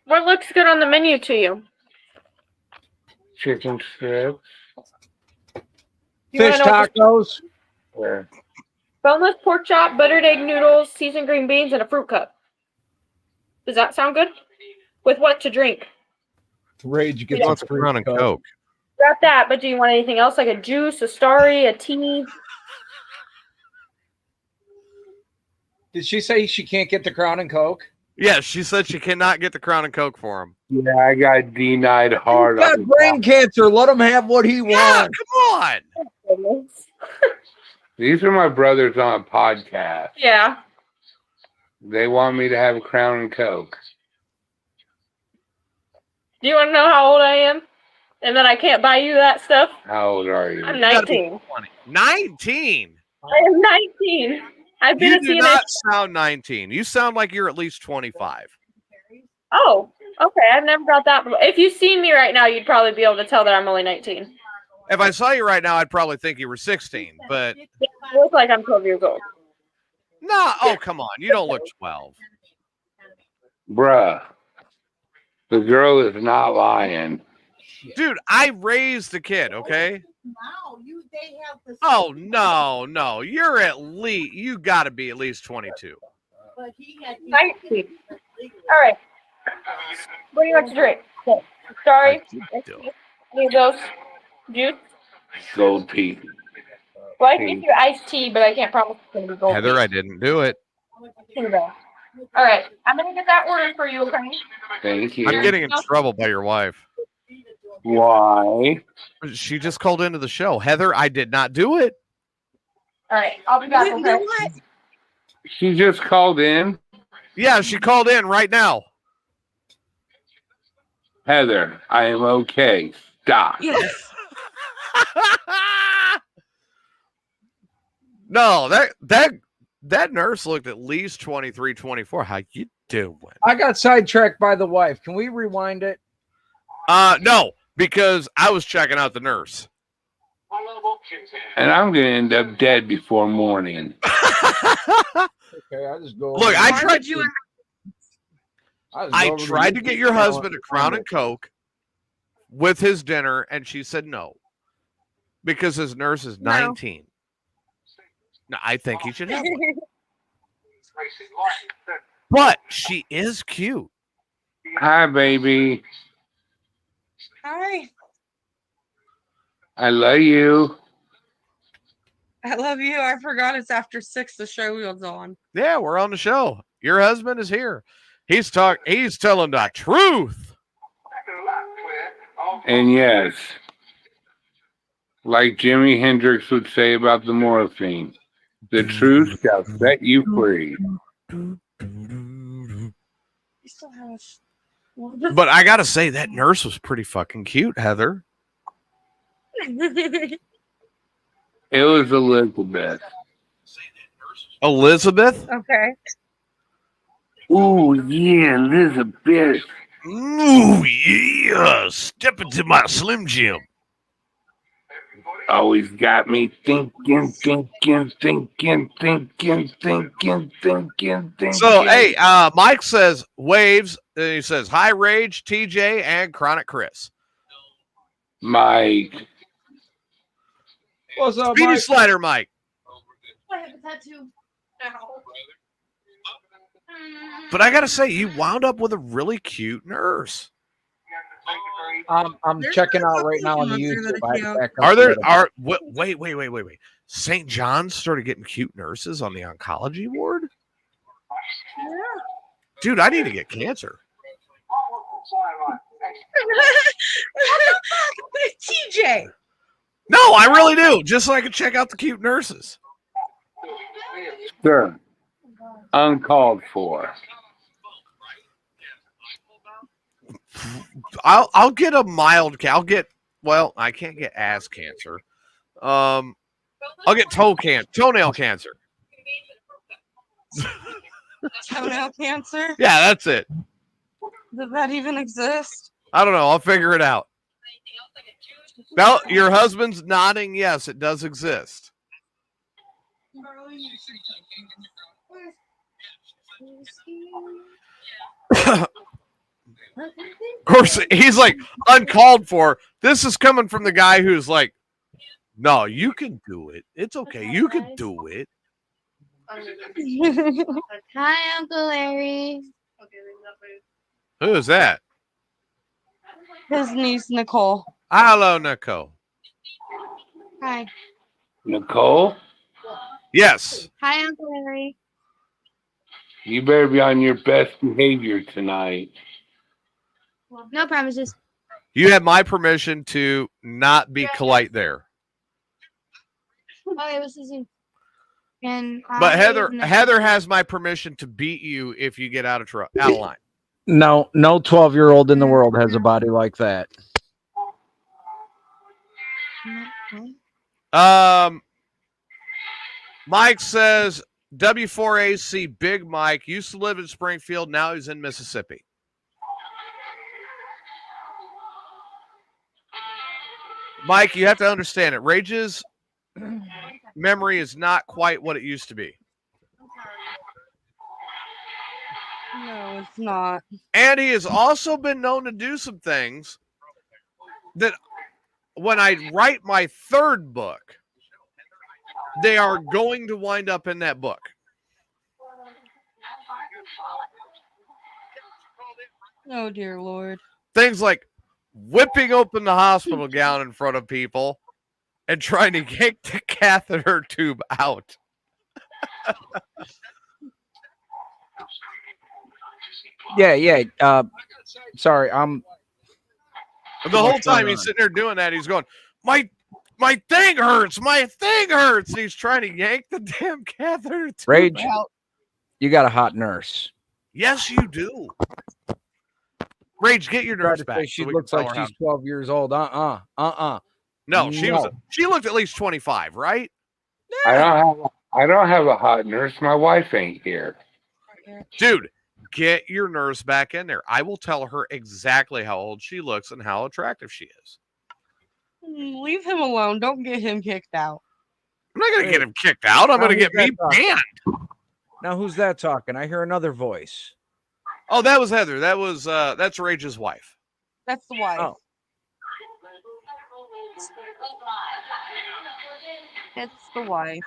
What looks good on the menu to you? Chicken strips. You wanna Fish know what tacos. Where? boneless pork chop, buttered egg noodles, seasoned green beans, and a fruit cup. Does that sound good? With what to drink? Rage He gets wants a a free Crown and cup. Coke. Got that, but do you want anything else like a juice, a starry, a tea? Did she say she can't get the Crown and Coke? Yeah, she said she cannot get the Crown and Coke for him. Yeah, I got denied hard. He's got on brain cancer. Let him have what he Yeah, wants. come on. These are my brothers on a podcast. Yeah. They want me to have a Crown and Coke. Do you want to know how old I am? And that I can't buy you that stuff? How old are you? I'm gotta be 19. 19. I am 19. I've been You a do CNA. not sound 19. You sound like you're at least 25. Oh, okay. I've never got that. If you see me right now, you'd probably be able to tell that I'm only 19. If I saw you right now, I'd probably think you were 16. But I look like I'm 12 years old. no, oh come on, you don't look 12. Bruh. The girl is not lying. Dude, I raised the kid, okay? Wow, they have the. Oh no, you're at least you got to be at least 22. But he had 19. All right. What do you like to drink? Okay. Sorry. Any of those? Juice? Gold teeth. Well, I can get you iced tea, but I can't promise it's going to be gold. Heather, I didn't do it. Here we go. All right. I'm going to get that order for you, okay? Thank you. I'm getting in trouble by your wife. Why? She just called into the show. Heather, I did not do it. All right. I'll be back, okay? She just called in. Yeah, she called in right now. Heather, I am okay. Stop. Yes. No, that nurse looked at least 23, 24. How you doing? I got sidetracked by the wife. Can we rewind it? No, because I was checking out the nurse. And I'm going to end up dead before morning. Okay, I just go. Look, I Why tried. would you I tried to get your husband a Crown and Coke with his dinner, and she said no because his nurse is 19. No, I think he should have one. But she is cute. Hi, baby. Hi. I love you. I love you. I forgot it's after 6. The show wheels on. Yeah, we're on the show. Your husband is here. He's telling the truth. And yes, like Jimi Hendrix would say about the morphine, the truth shall set you free. You still have But I gotta say, that nurse was pretty fucking cute, Heather. It was Elizabeth. Elizabeth? Okay. Ooh, yeah, Elizabeth. Ooh, yeah. Step into my Slim Jim. Always got me thinking. So, hey, Mike says waves. And he says, hi, Rage, TJ, and Chronic Chris. Mike. What's up, Speedy Mike? Slider, Mike. I have a tattoo. But I gotta say, you wound up with a really cute nurse. I'm There's checking a out couple right now on of the them out there YouTube. that I are had to back up Are a there little bit. wait. St. John's started getting cute nurses on the oncology ward? Dude, I need to get cancer. TJ. No, I really do. Just so I can check out the cute nurses. Sir. Uncalled for. I'll get a mild. I can't get ass cancer. I'll get toenail cancer. Toenail cancer. Yeah, that's it. Does that even exist? I don't know. I'll figure it out. No, your husband's nodding. Yes, it does exist. Of course, he's like uncalled for. This is coming from the guy who's like, no, you can do it. It's okay. You can do it. Hi, Uncle Larry. Who is that? His niece Nicole. Hello, Nicole. Hi. Nicole, Yes. Hi, Uncle Larry. you better be on your best behavior tonight. No promises. You have my permission to not be polite there. Okay, we'll see you soon. And But I Heather am the- Heather has my permission to beat you if you get out of line. No 12-year-old in the world has a body like that. Mike says W4AC Big Mike used to live in Springfield. Now he's in Mississippi. Mike, you have to understand it. Rage's memory is not quite what it used to be. No, it's not. And he has also been known to do some things that when I write my third book, they are going to wind up in that book. Oh, dear Lord. Things like whipping open the hospital gown in front of people and trying to yank the catheter tube out. Yeah. Sorry, I'm. The whole time he's sitting there doing that, he's going, my thing hurts. My thing hurts. And he's trying to yank the damn catheter tube Rage. out. You got a hot nurse. Yes, you do. Rage, get your nurse back. She so we looks can like tell her she's 12 years old. No, she No. looked at least 25, right? I don't have a hot nurse. My wife ain't here. Dude, get your nurse back in there. I will tell her exactly how old she looks and how attractive she is. Leave him alone. Don't get him kicked out. I'm not going to get him kicked out. I'm going to get me banned. Now who's that talking? I hear another voice. Oh, that was Heather. That's Rage's wife. That's the wife. Oh. It's the wife.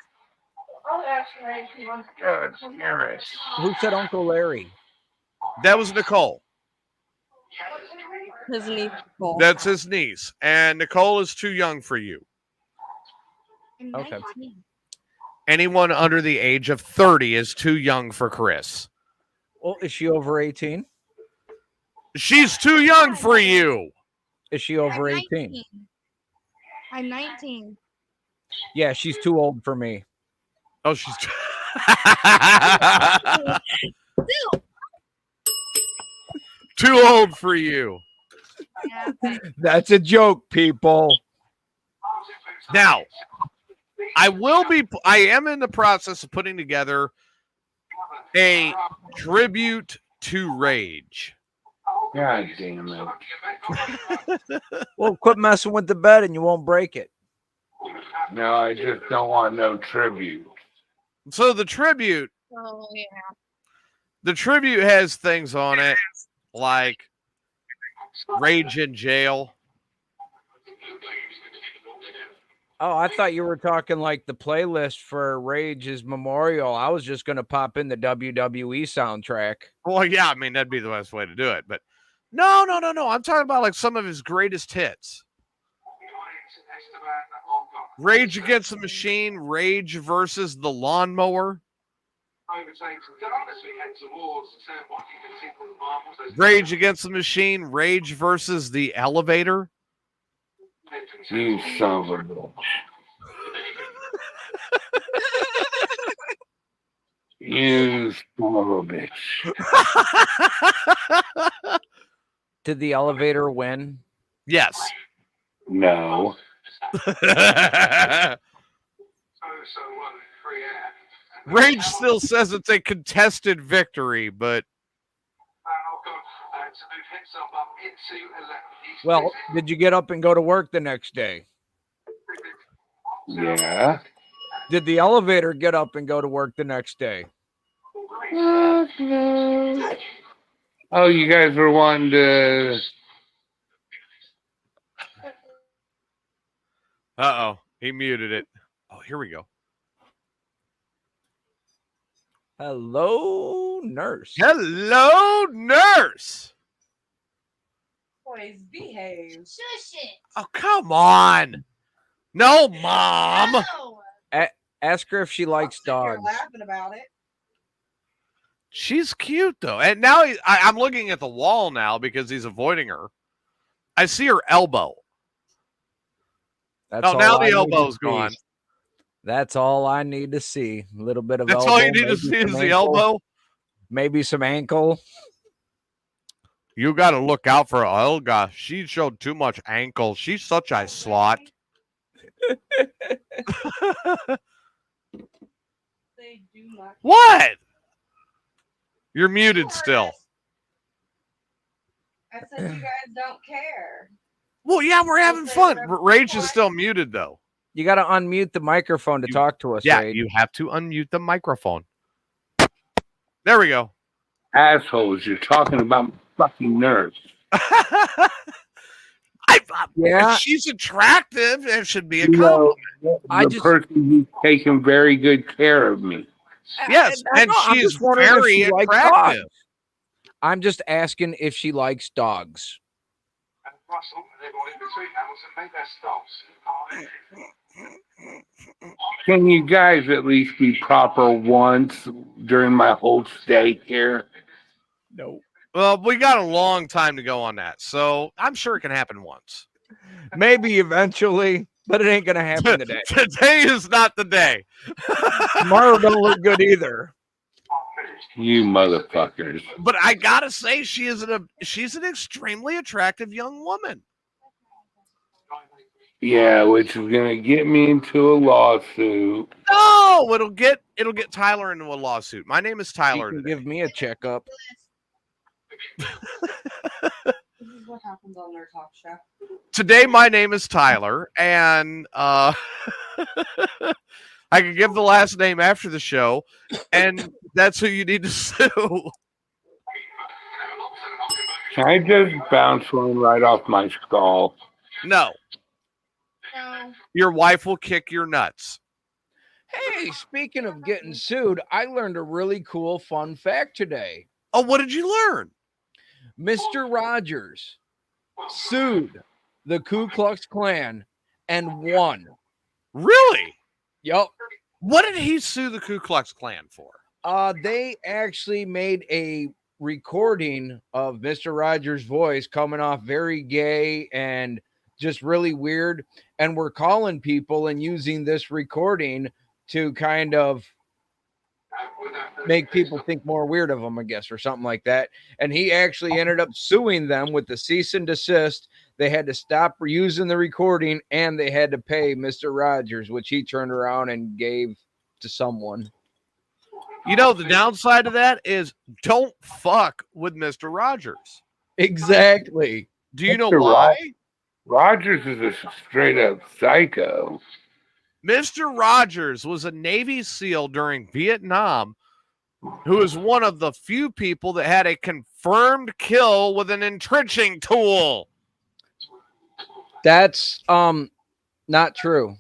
Who said Uncle Larry? That was Nicole. His niece Nicole. That's his niece. And Nicole is too young for you. Okay. Anyone under the age of 30 is too young for Chris. Well, is she over 18? She's too young for you. Is she over 18? I'm 19. Yeah, she's too old for me. Oh, she's too old for you. Yeah. That's a joke, people. Now, I am in the process of putting together a tribute to Rage. God damn it. Well, quit messing with the bed and you won't break it. No, I just don't want no tribute. So the tribute Oh, yeah. has things on it like Rage in jail. Oh, I thought you were talking like the playlist for Rage's memorial. I was just going to pop in the WWE soundtrack. Well, yeah, I mean, that'd be the best way to do it. But no. I'm talking about like some of his greatest hits. Rage Against the Machine, Rage versus the Lawnmower. Rage Against the Machine, Rage versus the Elevator. You son of a bitch. You son of a bitch. Did the elevator win? Yes. No. Rage still says it's a contested victory, but to move himself up into 11th. Well, did you get up and go to work the next day? Yeah. Did the elevator get up and go to work the next day? No. Oh, you guys were wanting to. Uh-oh. He muted it. Oh, here we go. Hello, nurse. Hello, nurse. Boys, behave. Shush it. Oh, come on. No, Mom. No. Ask her if she likes You're dogs. laughing about it. She's cute, though. And now I'm looking at the wall now because he's avoiding her. I see her elbow. That's Oh, now all I the need to elbow's see. gone. That's all I need to see. A little bit of That's elbow. all you need to maybe see is some the ankle, elbow. Maybe some ankle. You got to look out for Olga. She showed too much ankle. She's such a slut. They do not. What? You're muted still. I said you guys don't care. Well, yeah, we're having fun. Rage is still muted, though. You got to unmute the microphone to talk to us. Yeah, Rage. you have to unmute the microphone. There we go. Assholes, you're talking about fucking nurse. Yeah. If she's attractive, it should be a You compliment. know, I the just- person who's taking very good care of me. Yes, I and know, I'm she's just wondering if very she likes attractive. dogs. I'm just asking if she likes dogs. And Russell and everyone in between Hamilton made their stops. Can you guys at least be proper once during my whole stay here? No. Well, we got a long time to go on that, so I'm sure it can happen once. Maybe eventually, but it ain't gonna happen today. Today is not the day. Tomorrow don't look good either. You motherfuckers. But I gotta say, she's an extremely attractive young woman. Yeah, which is gonna get me into a lawsuit. No, it'll get Tyler into a lawsuit. My name is You Tyler. can Today. give me a checkup. This is what happens on their talk show. Today, my name is Tyler, and I can give the last name after the show, and that's who you need to sue. Can I just bounce one right off my skull? No, No. your wife will kick your nuts. Hey, speaking of getting sued, I learned a really cool fun fact today. Oh, what did you learn? Mr. Rogers sued the Ku Klux Klan and won. Really? Yep. What did he sue the Ku Klux Klan for? They actually made a recording of Mr. Rogers' voice coming off very gay and just really weird. And we're calling people and using this recording to kind of make people think more weird of him, I guess, or something like that. And he actually ended up suing them with the cease and desist. They had to stop using the recording and they had to pay Mr. Rogers, which he turned around and gave to someone. You know, the downside of that is don't fuck with Mr. Rogers. Exactly. Do you know Mr. why? Rogers is a straight up psycho. Mr. Rogers was a Navy SEAL during Vietnam who is one of the few people that had a confirmed kill with an entrenching tool. That's not true.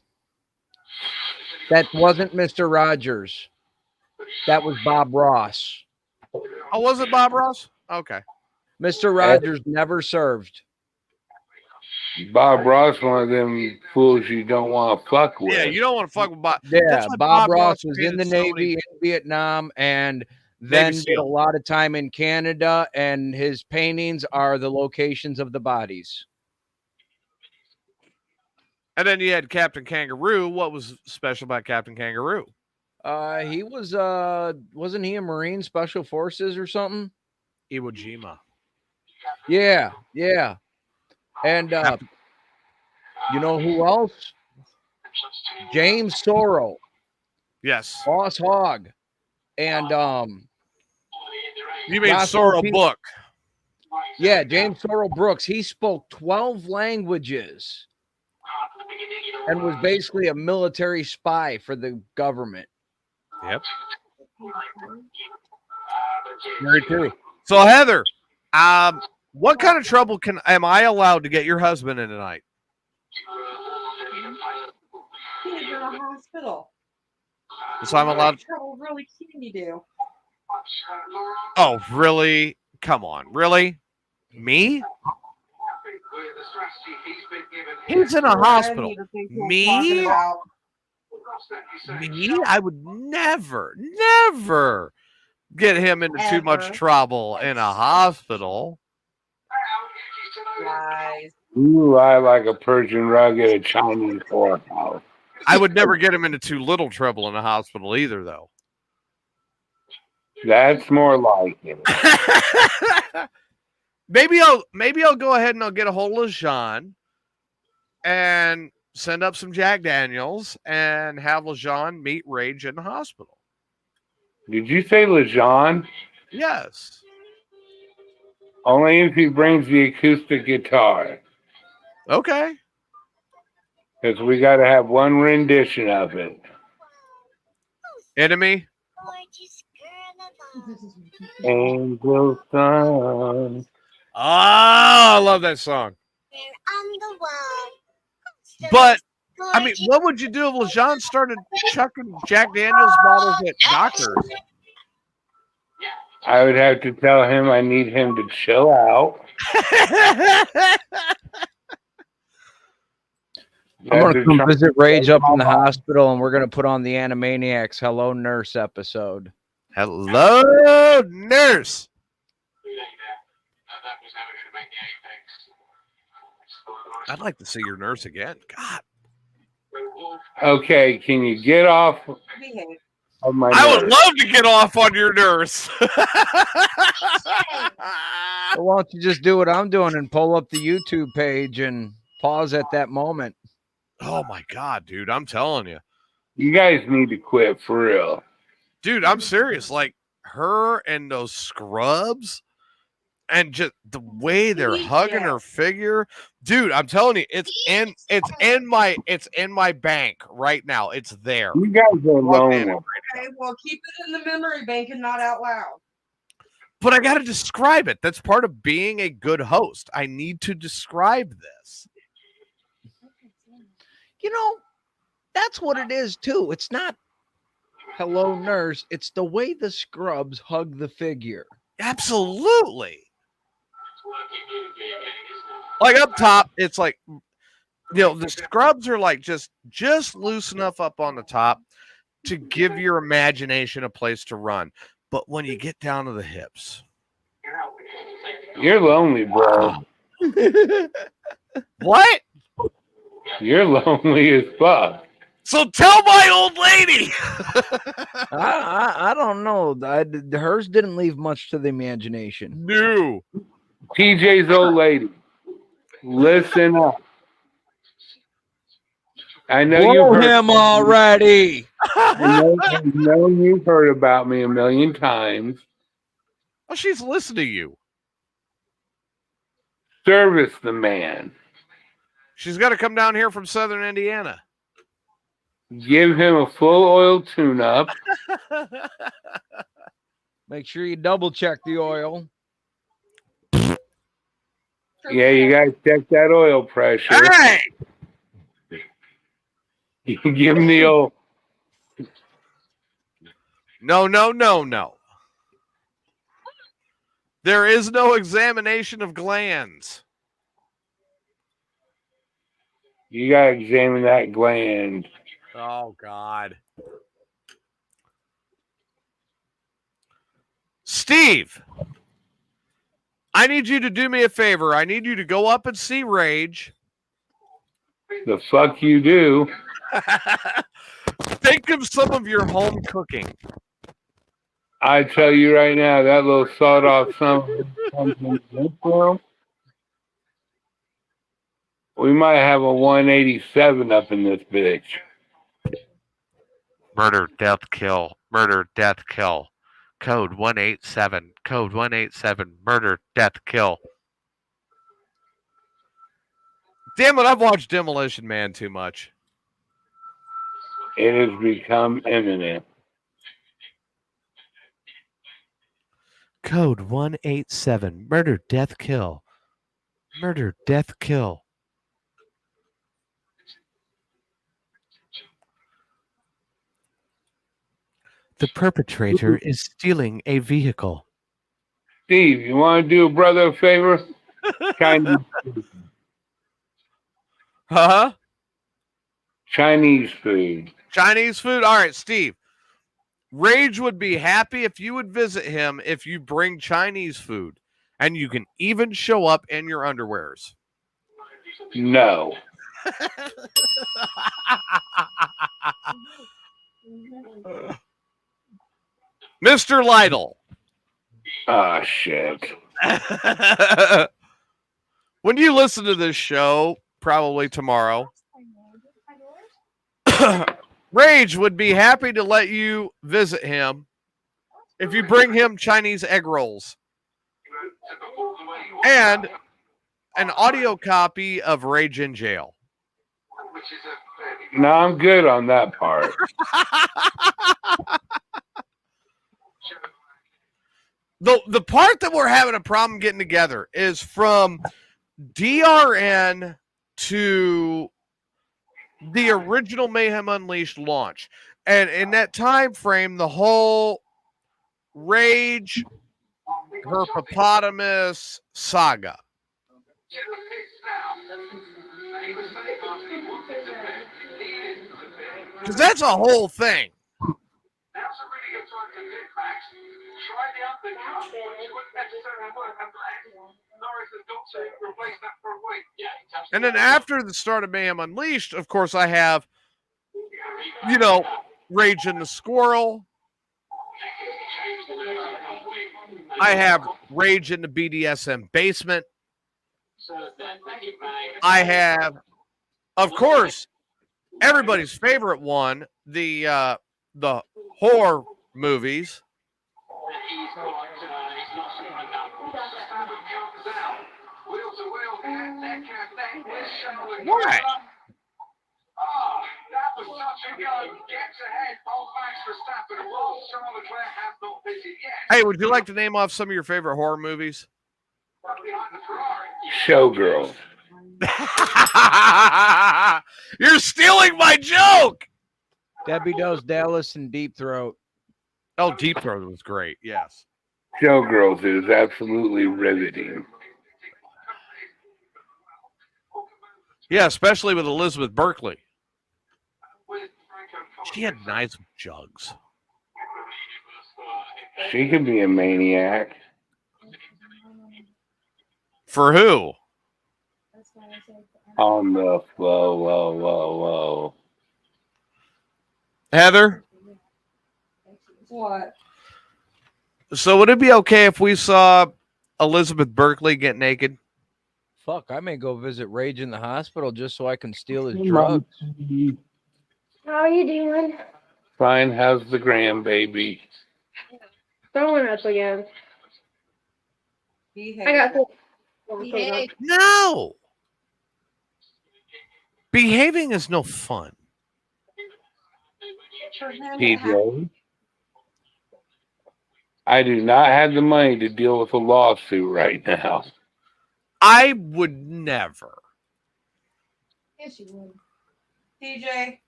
That wasn't Mr. Rogers. That was Bob Ross. Oh, was it Bob Ross? Okay. Mr. Rogers never served. Bob Ross, one of them fools you don't want to fuck with. Yeah, you don't want to fuck with Bob. Yeah, That's why Bob Ross was in created the so many- Navy in Vietnam and then did a SEAL. lot of time in Canada, and his paintings are the locations of the bodies. And then you had Captain Kangaroo. What was special about Captain Kangaroo? He was wasn't he a Marine Special Forces or something? Iwo Jima. Yeah. And you know who else? James Sorrell, Yes. Boss Hogg, and You mean Gospel Sorrow Pete- Book. Yeah, James Sorrell Brooks. He spoke 12 languages and was basically a military spy for the government. Yep. Very true. So Heather, what kind of trouble am I allowed to get your husband in tonight? He's in a hospital. So I'm allowed. What trouble really can you do? Oh, really? Come on, really? Me? He's in a hospital. Me? Me? I would never get him into too much Ever. trouble in a hospital. Lies. You lie like a Persian rug at a Chinese whorehouse. I would never get him into too little trouble in a hospital either, though. That's more like it. maybe I'll go ahead and I'll get a hold of Jean and send up some Jack Daniels and have LeJean meet Rage in the hospital. Did you say LeJean? Yes. Only if he brings the acoustic guitar. Okay. Because we got to have one rendition of it. Enemy. Angel Sun. Ah, I love that song. But I mean, what would you do if LeJean started chucking Jack Daniels bottles at doctors? I would have to tell him I need him to chill out. I'm going to come visit Rage up in the hospital, and we're going to put on the Animaniacs Hello Nurse episode. Hello, nurse. I'd like to see your nurse again. God. Okay, can you get off of my I would nerves? love to get off on your nurse. Well, why don't you just do what I'm doing and pull up the YouTube page and pause at that moment? Oh my God, dude. I'm telling you. You guys need to quit for real. Dude, I'm serious. Like her and those scrubs and just the way they're hugging her figure. Dude, I'm telling you, it's in my bank right now. It's there. You guys are lonely. Okay, well, keep it in the memory bank and not out loud. But I got to describe it. That's part of being a good host. I need to describe this. You know, that's what it is, too. It's not hello, nurse. It's the way the scrubs hug the figure. Absolutely. Like up top, it's like, you know, the scrubs are like just loose enough up on the top to give your imagination a place to run. But when you get down to the hips, You're lonely, bro. what? You're lonely as fuck. So tell my old lady. I don't know. Hers didn't leave much to the imagination. No. TJ's old lady. Listen up. I know Blow you've heard him already. I know you've heard about me a million times. Well, she's listening to you. Service the man. She's got to come down here from Southern Indiana. Give him a full oil tune-up. Make sure you double check the oil. Yeah, you guys check that oil pressure. Hey! You can give him the old. No. There is no examination of glands. You gotta examine that gland. Oh, God. Steve, I need you to do me a favor. I need you to go up and see Rage. The fuck you do. Think of some of your home cooking. I tell you right now, that little sawed-off something. We might have a 187 up in this bitch. Murder, death, kill. Murder, death, kill. Code 187. Code 187. Murder, death, kill. Damn it, I've watched Demolition Man too much. It has become imminent. Code 187. Murder, death, kill. Murder, death, kill. The perpetrator is stealing a vehicle. Steve, you want to do a brother a favor? Chinese food. Huh? Chinese food. Chinese food? All right, Steve. Rage would be happy if you would visit him if you bring Chinese food. And you can even show up in your underwears. No. Mr. Lytle. Ah, shit. When you listen to this show, probably tomorrow, Rage would be happy to let you visit him if you bring him Chinese egg rolls and an audio copy of Rage in Jail. No, I'm good on that part. The part that we're having a problem getting together is from DRN to the original Mayhem Unleashed launch. And in that time frame, the whole Rage, Herpopotamus saga. Because that's a whole thing. And then after the start of Mayhem Unleashed, of course, I have, Rage in the Squirrel. I have Rage in the BDSM basement. I have, of course, everybody's favorite one, the horror movies. What? Hey, would you like to name off some of your favorite horror movies? Showgirl. You're stealing my joke. Debbie Does Dallas and Deep Throat. Oh, Deep Throat was great. Yes. Showgirls is absolutely riveting. Yeah, especially with Elizabeth Berkley. She had nice jugs. She could be a maniac. For who? On the whoa. Heather? What? So would it be okay if we saw Elizabeth Berkley get naked? Fuck, I may go visit Rage in the hospital just so I can steal his drugs. How are you doing? Fine, how's the grandbaby? Throwing up again. He I got Behave. No. Behaving is no fun. PJ, I do not have the money to deal with a lawsuit right now. I would never. Yes, you would. TJ,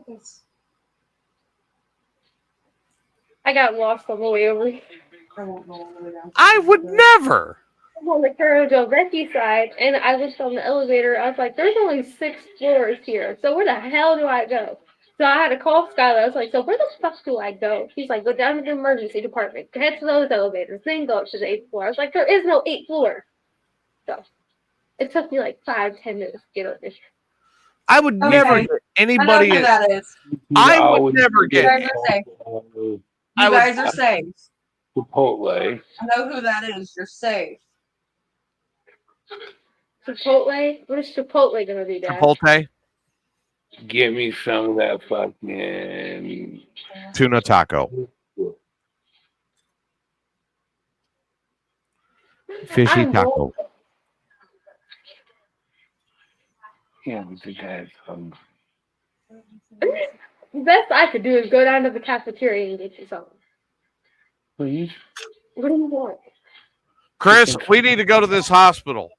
Because I got lost on the way over. I won't go all the way down. I would never. I'm on the Karajo side, and I looked on the elevator. I was like, "There's only 6 floors here, so where the hell do I go?" So I had to call Skylar. I was like, "So where the fuck do I go?" She's like, "Go down to the emergency department, head to those elevators, then go up to the 8th floor." I was like, "There is no 8th floor." So it took me like 5-10 minutes to get up there. I would Okay. never get I know anybody. who that is. I would never You get. guys are safe. You I would- guys are safe. Chipotle. I know who that is. You're safe. Chipotle? What is Chipotle gonna do, Dad? Chipotle Give me some of that fucking tuna taco, fishy I'm taco. Yeah, but the guy's hungry. The best I could do is go down to the cafeteria and get you something. Please? What do you want? Chris, we need to go to this hospital.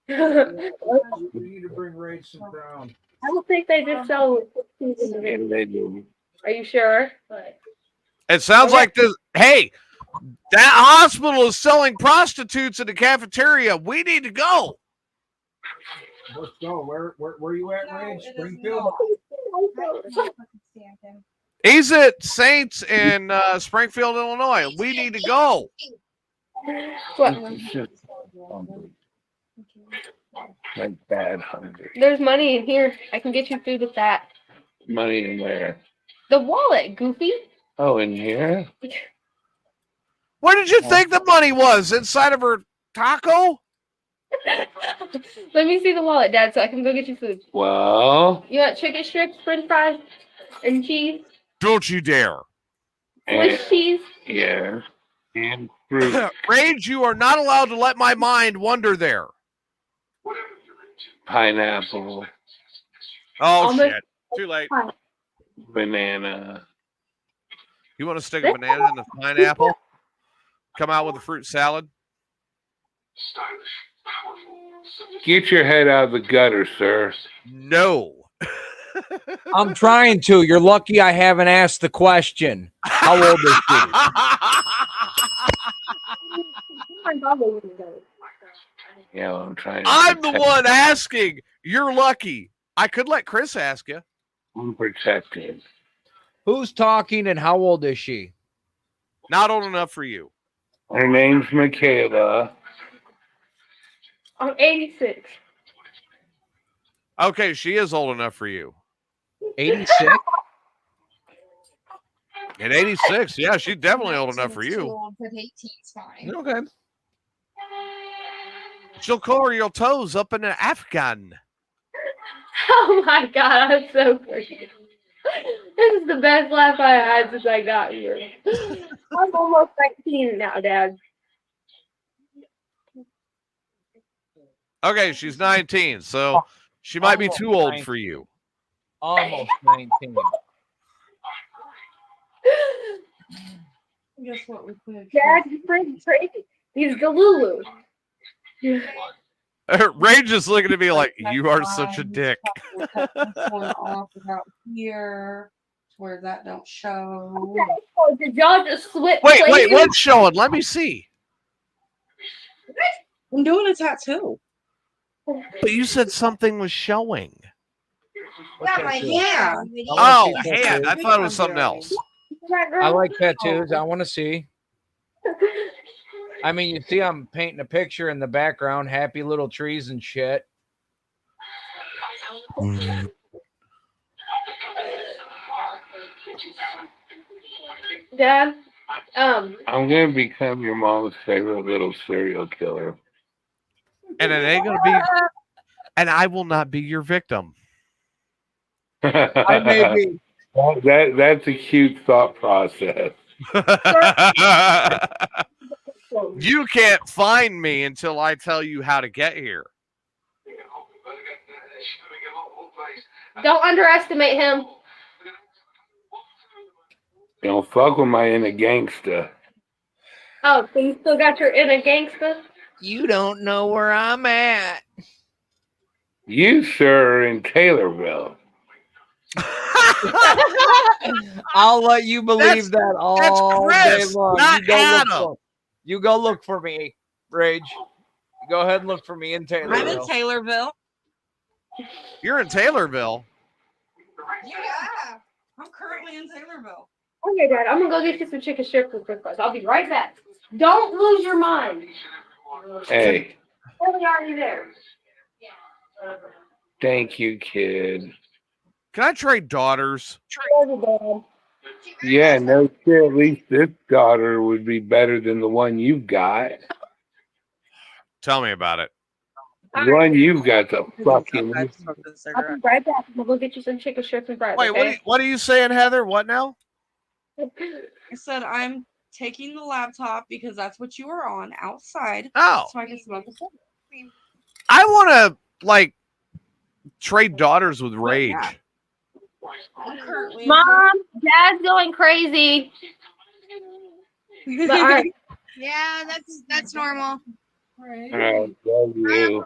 We need to bring Rage some brown. I don't think they just sell. Yeah, they do. Are you sure? It sounds Okay. like this. Hey, that hospital is selling prostitutes in the cafeteria. We need to go. Let's go. Where you at, No, Rage? it is Springfield? not. He's at Saints in Springfield, Illinois. We need to go. What? It's just hungry. Like bad hungry. There's money in here. I can get you food with that. Money in where? The wallet, Goofy. Oh, in here? Where did you think the money was? Inside of her taco? Let me see the wallet, Dad, so I can go get you food. Well, You want chicken strips, french fries, and cheese? Don't you dare. and, Swiss cheese? yeah. And fruit. Rage, you are not allowed to let my mind wander there. Pineapple. Oh, Almost- shit. Too late. Banana. You want to stick a banana in the pineapple? Come out with a fruit salad? Get your head out of the gutter, sir. No. I'm trying to. You're lucky I haven't asked the question. How old is she? Yeah, well, I'm trying to I'm the protect- one asking. You're lucky. I could let Chris ask you. I'm protected. Who's talking and how old is she? Not old enough for you. Her name's Michaela. I'm 86. Okay, she is old enough for you. 86? At 86, yeah, she's definitely old enough for you. But 18's fine. Okay. She'll color your toes up in an Afghan. Oh my God, I'm so crazy. This is the best laugh I had since I got here. I'm almost 19 now, Dad. Okay, she's 19, so she might be too old for you. Almost 19. Guess what? We put Dad, your friend's crazy. He's Galulu. Rage is looking at me like, you are such a dick. We'll cut this one off about here to where that don't show. Oh, did y'all just switch Wait, places? what's showing? Let me see. I'm doing a tattoo. But you said something was showing. Yeah, my hair. Oh, hand. I thought it was something else. I like tattoos. I want to see. I mean, you see, I'm painting a picture in the background, happy little trees and shit. Dad, I'm gonna become your mom's favorite little serial killer. And it ain't going to be, and I will not be your victim. I may be. That's a cute thought process. You can't find me until I tell you how to get here. don't underestimate him. Don't fuck with my inner gangster. Oh, so you still got your inner gangster? You don't know where I'm at. You, sir, are in Taylorville. I'll let you believe that all day Chris, long. not Adam. You go look for me, Rage. Go ahead and look for me in I'm in Taylorville. Taylorville. You're in Taylorville. Yeah, I'm currently in Taylorville. Okay, Dad, I'm gonna go get you some chicken strips with breakfast. I'll be right back. Don't lose your mind. Hey, We're already there. thank you, kid. Can I trade daughters? Yeah, no shit. At least this daughter would be better than the one you've got. Tell me about it. The one you've got the fucking. I smoked a I'll cigarette. be right back. We'll go get you some chicken strips and fries. Wait, okay? what are you saying, Heather? What now? I said I'm taking the laptop because that's what you were on outside, Oh, so I can smoke a cigarette. I want to, like, trade daughters with rage. Yeah. I'm currently Mom, Dad's going crazy. But all right. Yeah, that's normal. Oh, love you.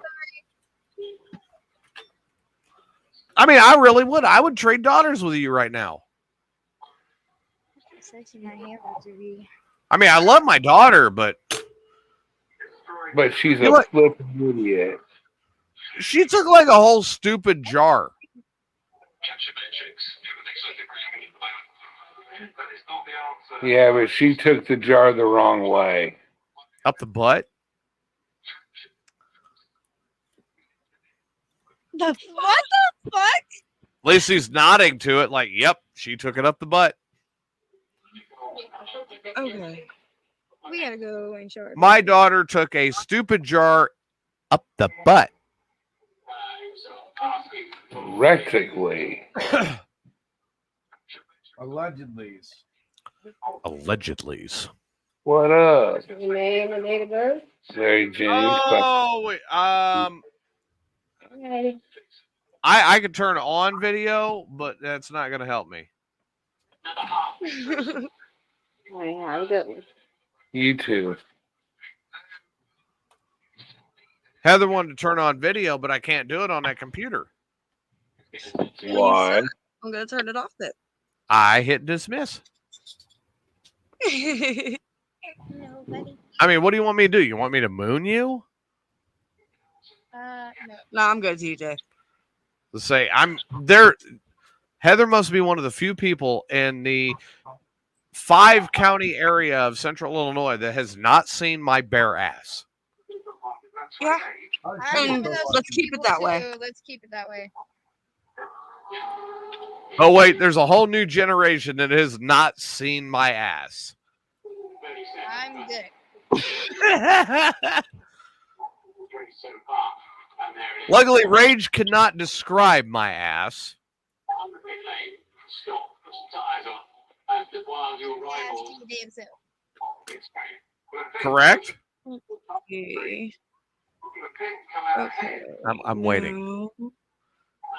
I mean, I really would. I would trade daughters with you right now. I mean, I love my daughter, but But she's You a what? flipping idiot. she took like a whole stupid jar. Yeah, but she took the jar the wrong way. Up the butt. What the fuck? Lacey's nodding to it like, yep, she took it up the butt. Okay. We gotta go and show her. My daughter took a stupid jar up the butt. Rectically. Allegedly. Allegedly. What up? Name and date of birth. Sarah James. Oh, wait. Okay. I could turn on video, but that's not going to help me. Oh, yeah, I'm good. You too. Heather wanted to turn on video, but I can't do it on that computer. Why? I'm gonna turn it off then. I hit dismiss. No, buddy. I mean, what do you want me to do? You want me to moon you? No. No, I'm good, TJ. To say I'm there. Heather must be one of the few people in the 5-county area of central Illinois that has not seen my bare ass. Yeah. I know those Let's keep it that way. too. Let's keep it that way. Oh, wait, there's a whole new generation that has not seen my ass. I'm good. Luckily, Rage cannot describe my ass. Yes, you damn self. Correct? Okay. I'm waiting. No.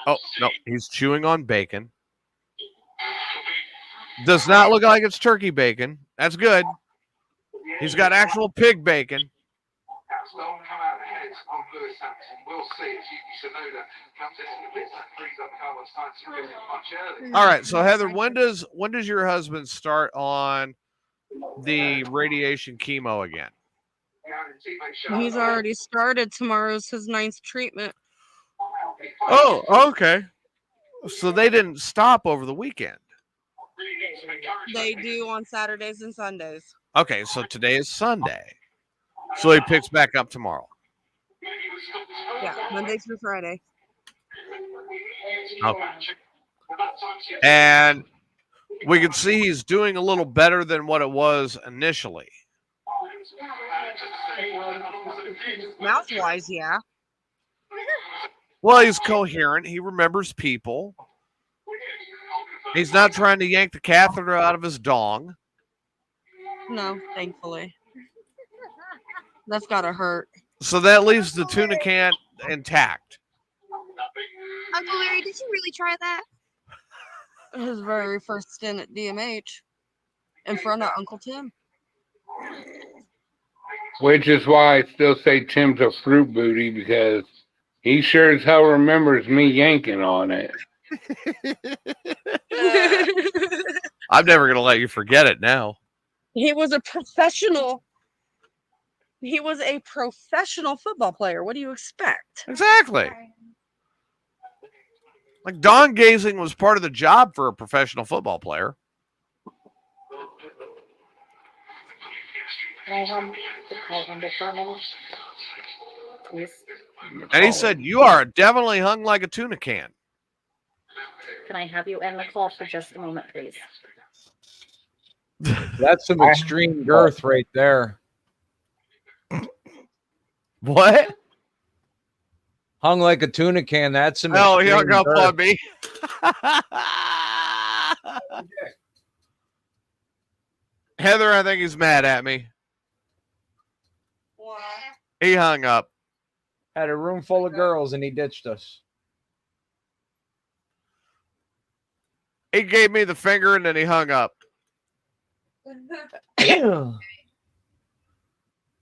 Oh, no, he's chewing on bacon. Does not look like it's turkey bacon. That's good. He's got actual pig bacon. All right, so Heather, when does your husband start on the radiation chemo again? He's already started. Tomorrow's his 9th treatment. Oh, okay. So they didn't stop over the weekend. They do on Saturdays and Sundays. Okay, so today is Sunday. So he picks back up tomorrow. Yeah, Monday through Friday. Okay. And we can see he's doing a little better than what it was initially. Mouth-wise, yeah. Well, he's coherent. He remembers people. He's not trying to yank the catheter out of his dong. No, thankfully. That's gotta hurt. So that leaves the tuna can intact. Uncle Larry, did you really try that? His very first stint at DMH in front of Uncle Tim. Which is why I still say Tim's a fruit booty, because he sure as hell remembers me yanking on it. I'm never going to let you forget it now. He was a professional. He was a professional football player. What do you expect? Exactly. Like, dong gazing was part of the job for a professional football player. Can I have the call number for a minute? Please. And he said, you are definitely hung like a tuna can. Can I have you end the call for just a moment, please? That's some extreme girth right there. What? Hung like a tuna can. That's some Oh, he extreme hung up girth. on me. Heather, I think he's mad at me. He hung up. Had a room full of girls and he ditched us. He gave me the finger and then he hung up.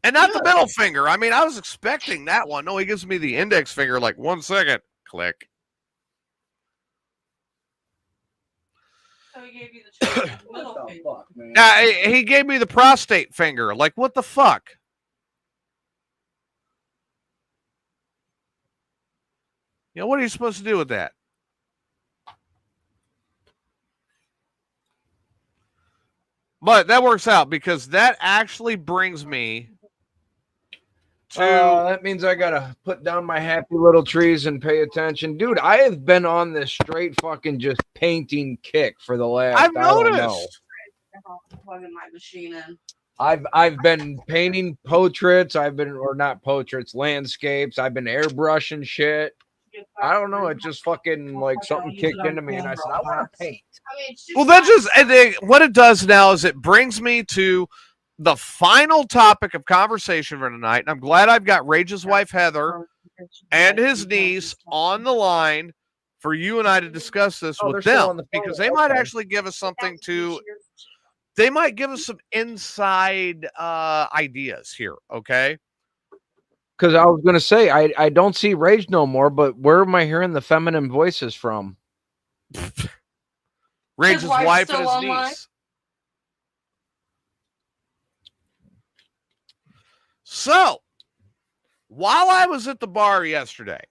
And not the middle finger. I mean, I was expecting that one. No, he gives me the index finger like 1 second. Click. So he gave you the middle finger. Fuck, man. He gave me the prostate finger. Like, what the fuck? You know, what are you supposed to do with that? But that works out because that actually brings me to that means I gotta put down my happy little trees and pay attention, dude. I have been on this straight fucking just painting kick for the last. I've I don't know. noticed. Plugging my machine in. I've been painting portraits. or not portraits, landscapes. I've been airbrushing shit. I don't know. It just fucking like something kicked into me, and I said I want to paint. Well, that just and what it does now is it brings me to the final topic of conversation for tonight. And I'm glad I've got Rage's wife Heather and his niece on the line for you and I to discuss this with them because they might actually give us something to. They might give us some inside ideas here. Okay. Because I was gonna say I don't see Rage no more, but where am I hearing the feminine voices from? Rage's wife's wife and still his online? niece. So, while I was at the bar yesterday,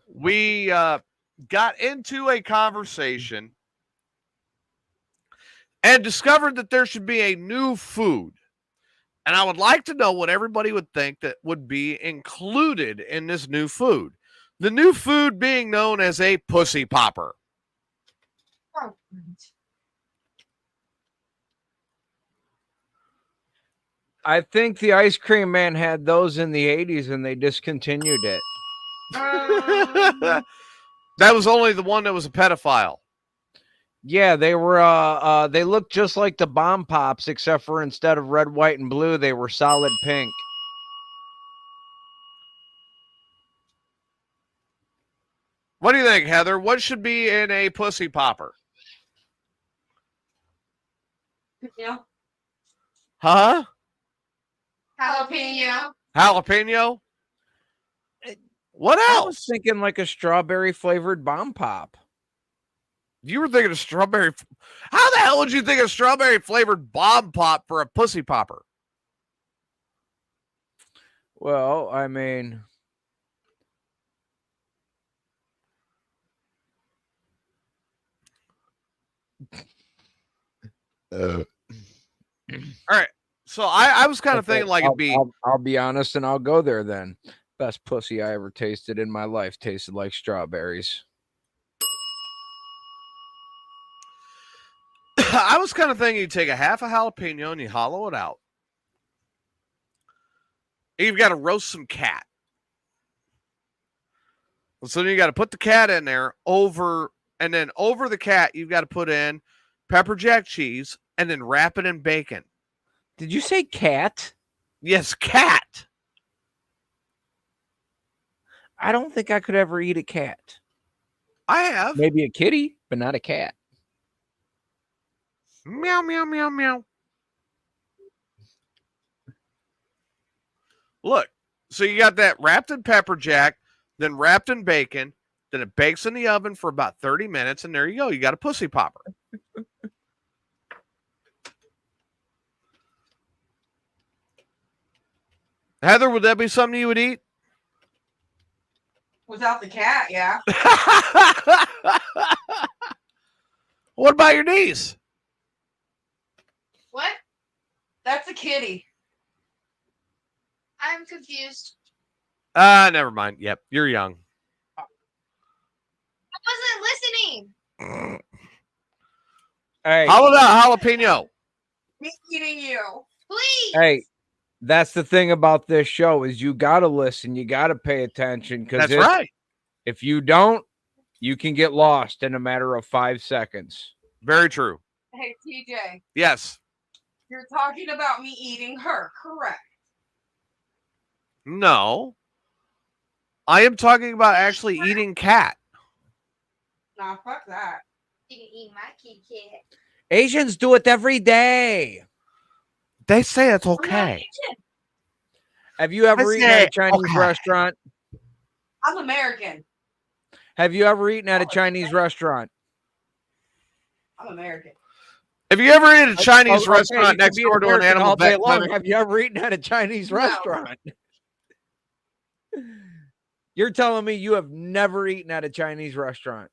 we got into a conversation and discovered that there should be a new food. And I would like to know what everybody would think that would be included in this new food. The new food being known as a pussy popper. I think the ice cream man had those in the 80s and they discontinued it. That was only the one that was a pedophile. Yeah, they were they looked just like the bomb pops, except for instead of red, white, and blue, they were solid pink. What do you think, Heather? What should be in a pussy popper? Yeah. Huh? Jalapeno. Jalapeno? What I was else? thinking like a strawberry flavored bomb pop. You were thinking of strawberry. How the hell would you think of strawberry flavored bomb pop for a pussy popper? Well, I mean, All right. So I was kind of thinking like it'd be. I'll be honest and I'll go there then. Best pussy I ever tasted in my life tasted like strawberries. I was kind of thinking you take a half a jalapeno and you hollow it out. And you've got to roast some cat. So then you got to put the cat in there and then over the cat, you've got to put in pepper jack cheese and then wrap it in bacon. Did you say cat? Yes, cat. I don't think I could ever eat a cat. I have. Maybe a kitty, but not a cat. Meow, meow, meow, meow. Look, so you got that wrapped in pepper jack, then wrapped in bacon, then it bakes in the oven for about 30 minutes, and there you go. You got a pussy popper. Heather, would that be something you would eat? Without the cat, yeah. What about your niece? What? That's a kitty. I'm confused. Never mind. Yep, you're young. I wasn't listening. Hey, How about jalapeno? Me eating you. Please. hey, that's the thing about this show is you gotta listen, you gotta pay attention because That's right. if you don't, you can get lost in a matter of 5 seconds. Very true. Hey, TJ, Yes. you're talking about me eating her, correct? No. I am talking about actually eating cat. Nah, fuck that. You can eat my Kit Kat. Asians do it every day. They say it's I'm not okay. Asian. Have you ever I eaten at a say, Chinese okay. restaurant? I'm American. Have you ever eaten at a Chinese restaurant? I'm American. Have you ever eaten at a Chinese Okay, restaurant you can next be an door to an American animal all day vet long. clinic? Have you ever eaten at a Chinese No. restaurant? You're telling me you have never eaten at a Chinese restaurant?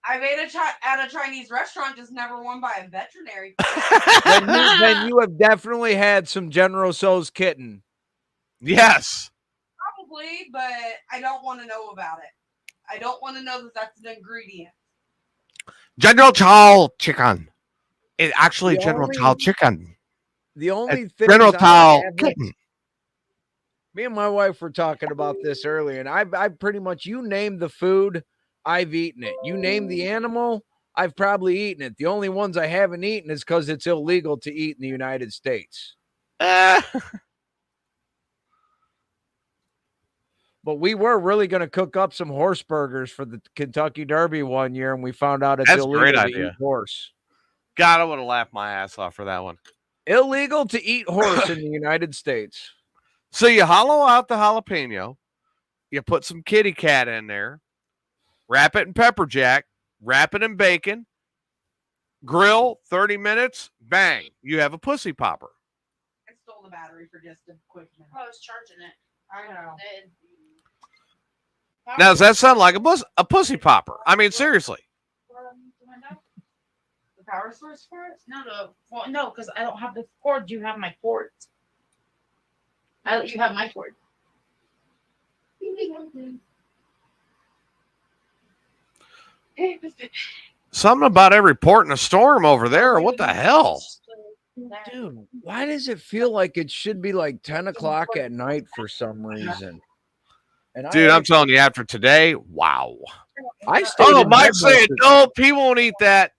I've ate at a Chinese restaurant, just never one by a veterinary. Then you have definitely had some General Tso's kitten. Yes. Probably, but I don't want to know about it. I don't want to know that that's an ingredient. General Tao chicken. It's actually The General only- Tao chicken. The only It's thing General Tao kitten. me and my wife were talking about this earlier, and I pretty much, you name the food, I've eaten it. You name the animal, I've probably eaten it. The only ones I haven't eaten is because it's illegal to eat in the United States. But we were really going to cook up some horse burgers for the Kentucky Derby one year, and we found out it's That's a great illegal to idea. eat horse. God, I would have laughed my ass off for that one. Illegal to eat horse in the United States. So you hollow out the jalapeno, you put some kitty cat in there, wrap it in pepper jack, wrap it in bacon, grill 30 minutes, bang, you have a pussy popper. I stole the battery for just a quick minute. I was charging it. I know. Now, does that sound like a pussy popper? I mean, seriously. The power source for it? No, because I don't have the cord. You have my cord. I let you have my cord. Something about every port in a storm over there. What the hell? Dude, why does it feel like it should be like 10 o'clock at night for some reason? And Dude, I'm telling you, after today, wow. I stayed Oh, in Mike's bed most saying, of- nope, he won't eat that.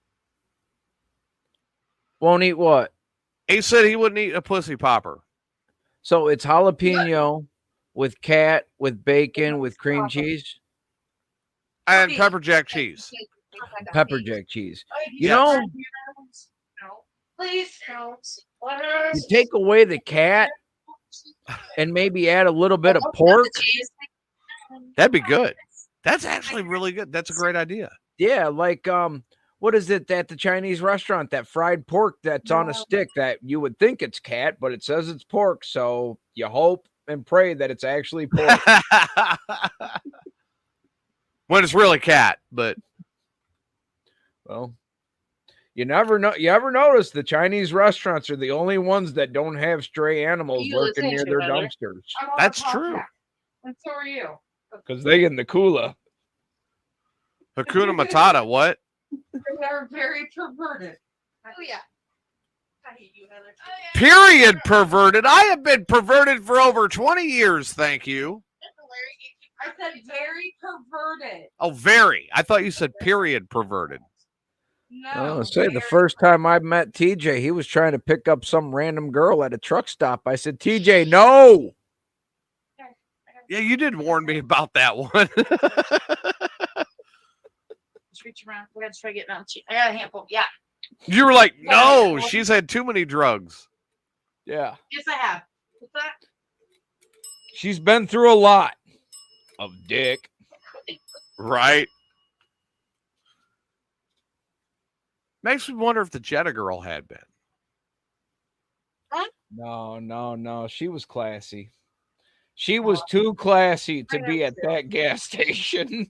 Won't eat what? He said he wouldn't eat a pussy popper. So it's jalapeno with cat, with bacon, with cream cheese, And pepper jack cheese. pepper jack cheese. You Yes. know, No. Please. you take away the cat and maybe add a little bit of pork. That'd be good. That's actually really good. That's a great idea. Yeah, like what is it at the Chinese restaurant? That fried pork that's on a stick that you would think it's cat, but it says it's pork. So you hope and pray that it's actually pork. When it's really cat, but Well, you never know. You ever notice the Chinese restaurants are the only ones that don't have stray animals You lurking listen near to their it, brother. dumpsters I'm on that's the true. podcast, and so are you. because they in the cooler. Hakuna Matata, what? They're very perverted. Oh yeah. I hate you, Heather. Period perverted. I have been perverted for over 20 years, thank you. I said very perverted. Oh, very. I thought you said period perverted. No. Oh, say the very- first time I met TJ, he was trying to pick up some random girl at a truck stop. I said, TJ, no. Yeah, you did warn me about that one. Just reach around. We got to try getting out. I got a handful. Yeah. You were like, no, she's had too many drugs. Yeah, Yes, I have. What's that? she's been through a lot of dick. Right? Makes me wonder if the Jetta girl had been. No. She was classy. She was too classy to be at that gas station.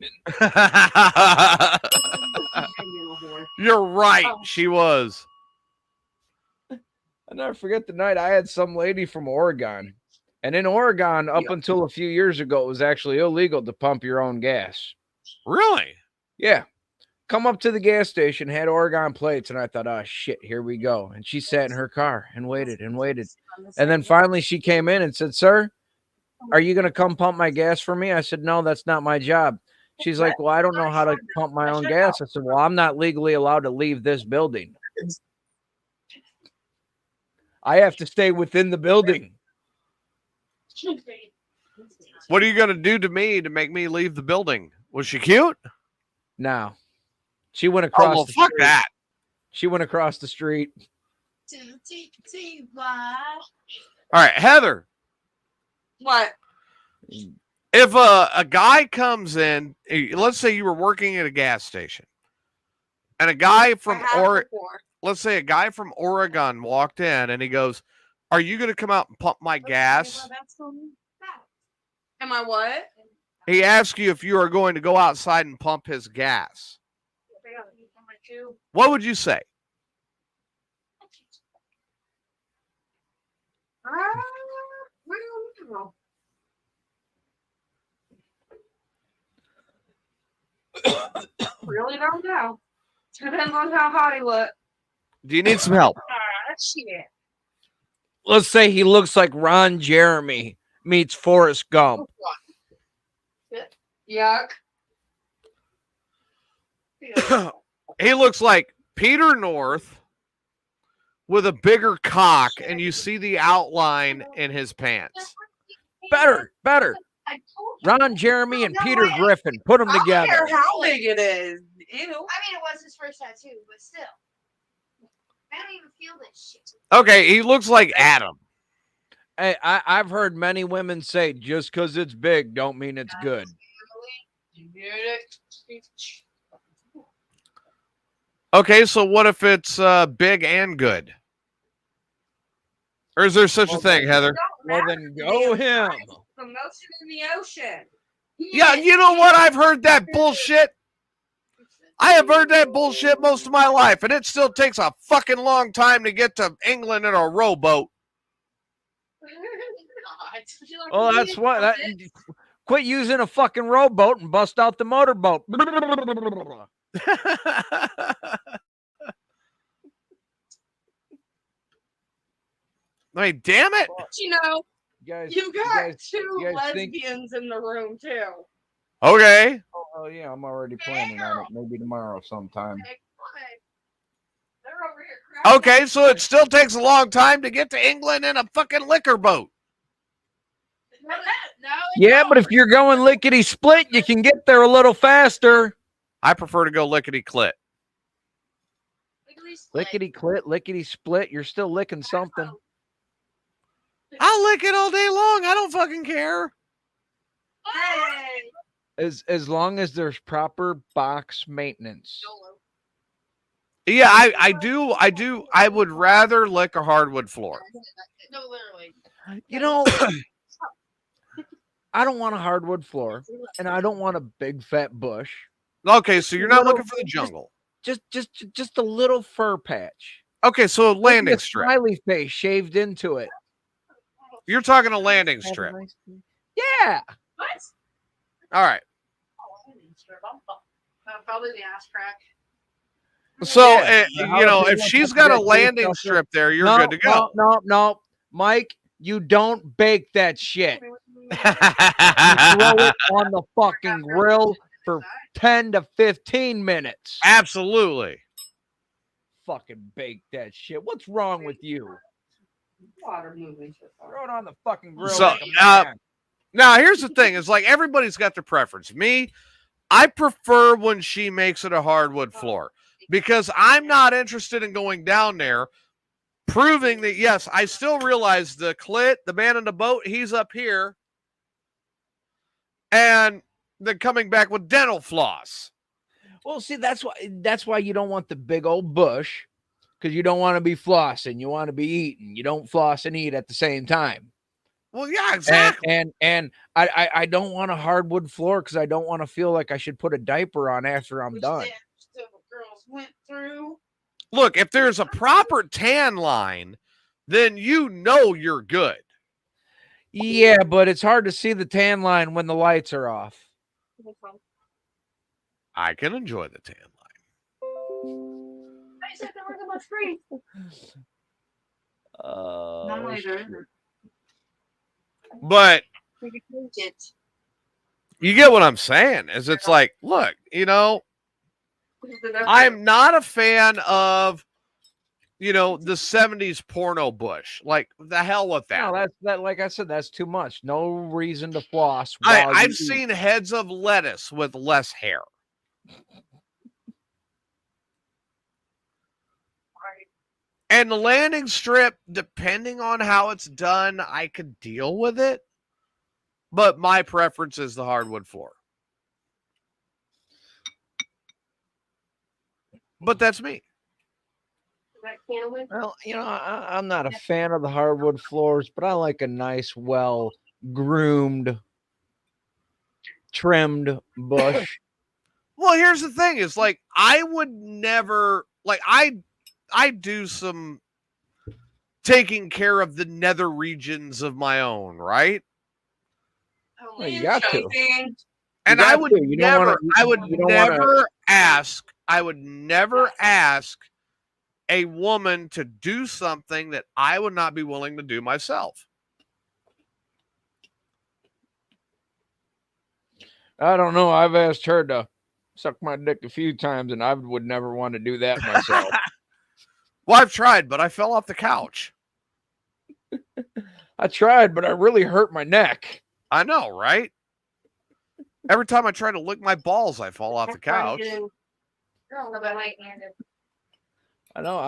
You're right. She was. I'll never forget the night I had some lady from Oregon. And in Oregon, up until a few years ago, it was actually illegal to pump your own gas. Really? Yeah. Come up to the gas station, had Oregon plates, and I thought, oh, shit, here we go. And she sat in her car and waited and waited. And then finally she came in and said, sir, are you going to come pump my gas for me? I said, no, that's not my job. She's like, well, I don't know how to pump my own gas. I said, well, I'm not legally allowed to leave this building. I have to stay within the building. What are you going to do to me to make me leave the building? Was she cute? No. She went Oh, across well, the fuck street. that. She went across the street. All right, Heather. What? If a guy comes in, let's say you were working at a gas station, and a guy from let's say a guy from Oregon walked in and he goes, "Are you going to come out and pump my gas?" Am I what? He asks you if you are going to go outside and pump his gas. What would you say? I don't know. Really don't know. Depends on how hot he looks. Do you need some help? Shit. Let's say he looks like Ron Jeremy meets Forrest Gump. Yuck. He looks like Peter North with a bigger cock, and you see the outline in his pants. Better. Ron Jeremy and Peter Griffin. Put them I don't together. care how big it is. Ew. I mean, it was his first tattoo, but still. I don't even feel this shit. Okay, he looks like Adam. Hey, I've heard many women say just because it's big don't mean it's good. Okay, so what if it's big and good? Or is there such a thing, Heather? Well, then go him. The motion in the ocean. Yeah, you know what? I've heard that bullshit. I have heard that bullshit most of my life, and it still takes a fucking long time to get to England in a rowboat. Well, that's what. Quit using a fucking rowboat and bust out the motorboat. I mean, damn it. You know, Guys, you got guys- two you guys think- lesbians in the room too. Okay. Oh yeah, I'm already planning on it. Maybe tomorrow sometime. They're over here cracking Okay, up. so it still takes a long time to get to England in a fucking liquor boat. No, Yeah, but if you're going lickety split, you can get there a little faster. I prefer to go lickety clit. Lickety clit, lickety split. You're still licking something. I'll lick it all day long. I don't fucking care. Hey. As long as there's proper box maintenance. Yeah, I do. I would rather lick a hardwood floor. No, literally. You know, I don't want a hardwood floor, and I don't want a big fat bush. Okay, so you're not looking for the jungle. Just a little fur patch. Okay, so a Maybe landing a strip. smiley face shaved into it. You're talking a landing strip. Yeah. What? All right. Probably the ass crack. So, Yeah. you know, if she's got a landing strip there, you're good to go. No. Mike, you don't bake that shit. You throw it on the fucking grill for 10 to 15 minutes. Absolutely. Fucking bake that shit. What's wrong with you? Water moving. Throw it on the fucking grill. So, like a man. Now, here's the thing. It's like everybody's got their preference. Me, I prefer when she makes it a hardwood floor because I'm not interested in going down there proving that, yes, I still realize the clit, the man in the boat, he's up here, and then coming back with dental floss. Well, see, that's why you don't want the big old bush, because you don't want to be flossing. You want to be eating. You don't floss and eat at the same time. Well, yeah, exactly. And I don't want a hardwood floor because I don't want to feel like I should put a diaper on after I'm done. Girls went through. Look, if there's a proper tan line, then you know you're good. Yeah, but it's hard to see the tan line when the lights are off. I can enjoy the tan I said there wasn't much free. Not line. later. But We could change it. you get what I'm saying, is it's like, look, you know, I'm not a fan of, you know, the 70s porno bush. Like, the hell with that. No, that like I said, that's too much. No reason to floss. while I've you eat. seen heads of lettuce with less hair. And the landing strip, depending on how it's done, I could deal with it. But my preference is the hardwood floor. But that's me. Well, I'm not a fan of the hardwood floors, but I like a nice, well groomed, trimmed bush. Well, here's the thing: is like I would never like I do some taking care of the nether regions of my own, right? Well, you got to. And I would never ask a woman to do something that I would not be willing to do myself. I don't know. I've asked her to suck my dick a few times, and I would never want to do that myself. Well, I've tried, but I fell off the couch. I tried, but I really hurt my neck. I know, right? Every time I try to lick my balls, I fall off the couch. I know.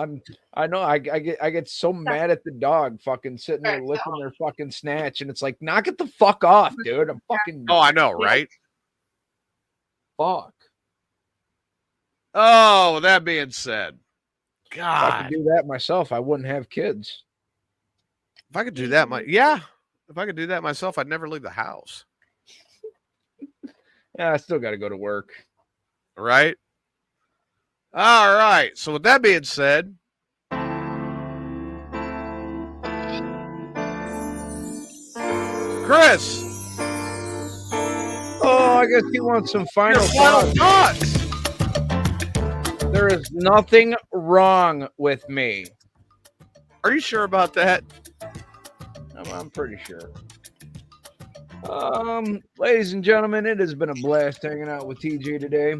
I get so mad at the dog fucking sitting there licking their fucking snatch, and it's like, knock it the fuck off, dude. I'm fucking. Oh, I know, right? Fuck. Oh, with that being said, If I God, could do that myself, I wouldn't have kids. if I could do that, if I could do that myself, I'd never leave the house, Yeah, I still got to go to work. right? All right. So with that being said, Chris, Oh, I guess he wants some final your final thoughts. thoughts. There is nothing wrong with me. Are you sure about that? I'm pretty sure. Ladies and gentlemen, it has been a blast hanging out with TJ today.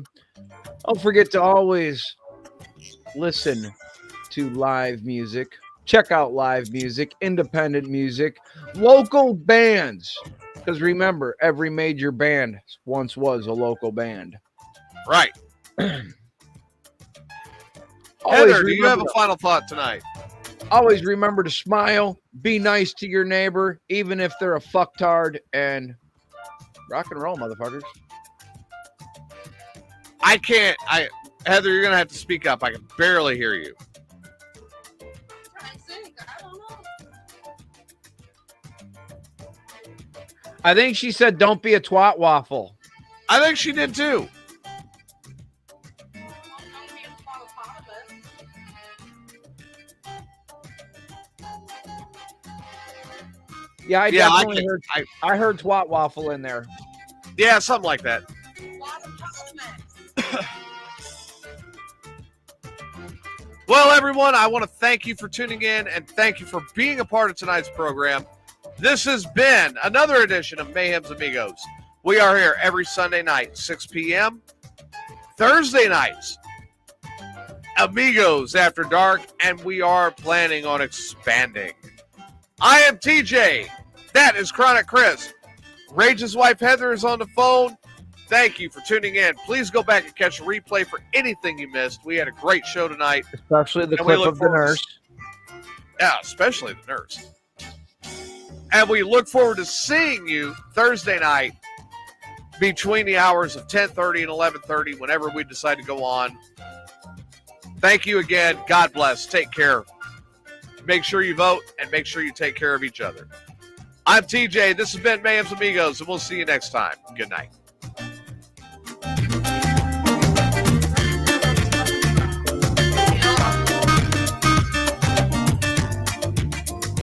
Don't forget to always listen to live music. Check out live music, independent music, local bands. Because remember, every major band once was a local band. Right. Heather, do you have a final thought tonight? Always remember to smile, be nice to your neighbor, even if they're a fucktard, and rock and roll, motherfuckers. Heather, you're going to have to speak up. I can barely hear you. I think she said, don't be a twat waffle. I think she did too. Yeah, I definitely heard. I heard twat waffle in there. Yeah, something like that. Well, everyone, I want to thank you for tuning in and thank you for being a part of tonight's program. This has been another edition of Mayhem's Amigos. We are here every Sunday night, 6 p.m. Thursday nights, Amigos After Dark, and we are planning on expanding. I am TJ. That is Chronic Chris. Rage's wife Heather is on the phone. Thank you for tuning in. Please go back and catch a replay for anything you missed. We had a great show tonight. Especially the clip of the nurse. Yeah, especially the nurse. And we look forward to seeing you Thursday night between the hours of 10:30 and 11:30, whenever we decide to go on. Thank you again. God bless. Take care. Make sure you vote and make sure you take care of each other. I'm TJ. This has been Mayhem's Amigos, and we'll see you next time. Good night.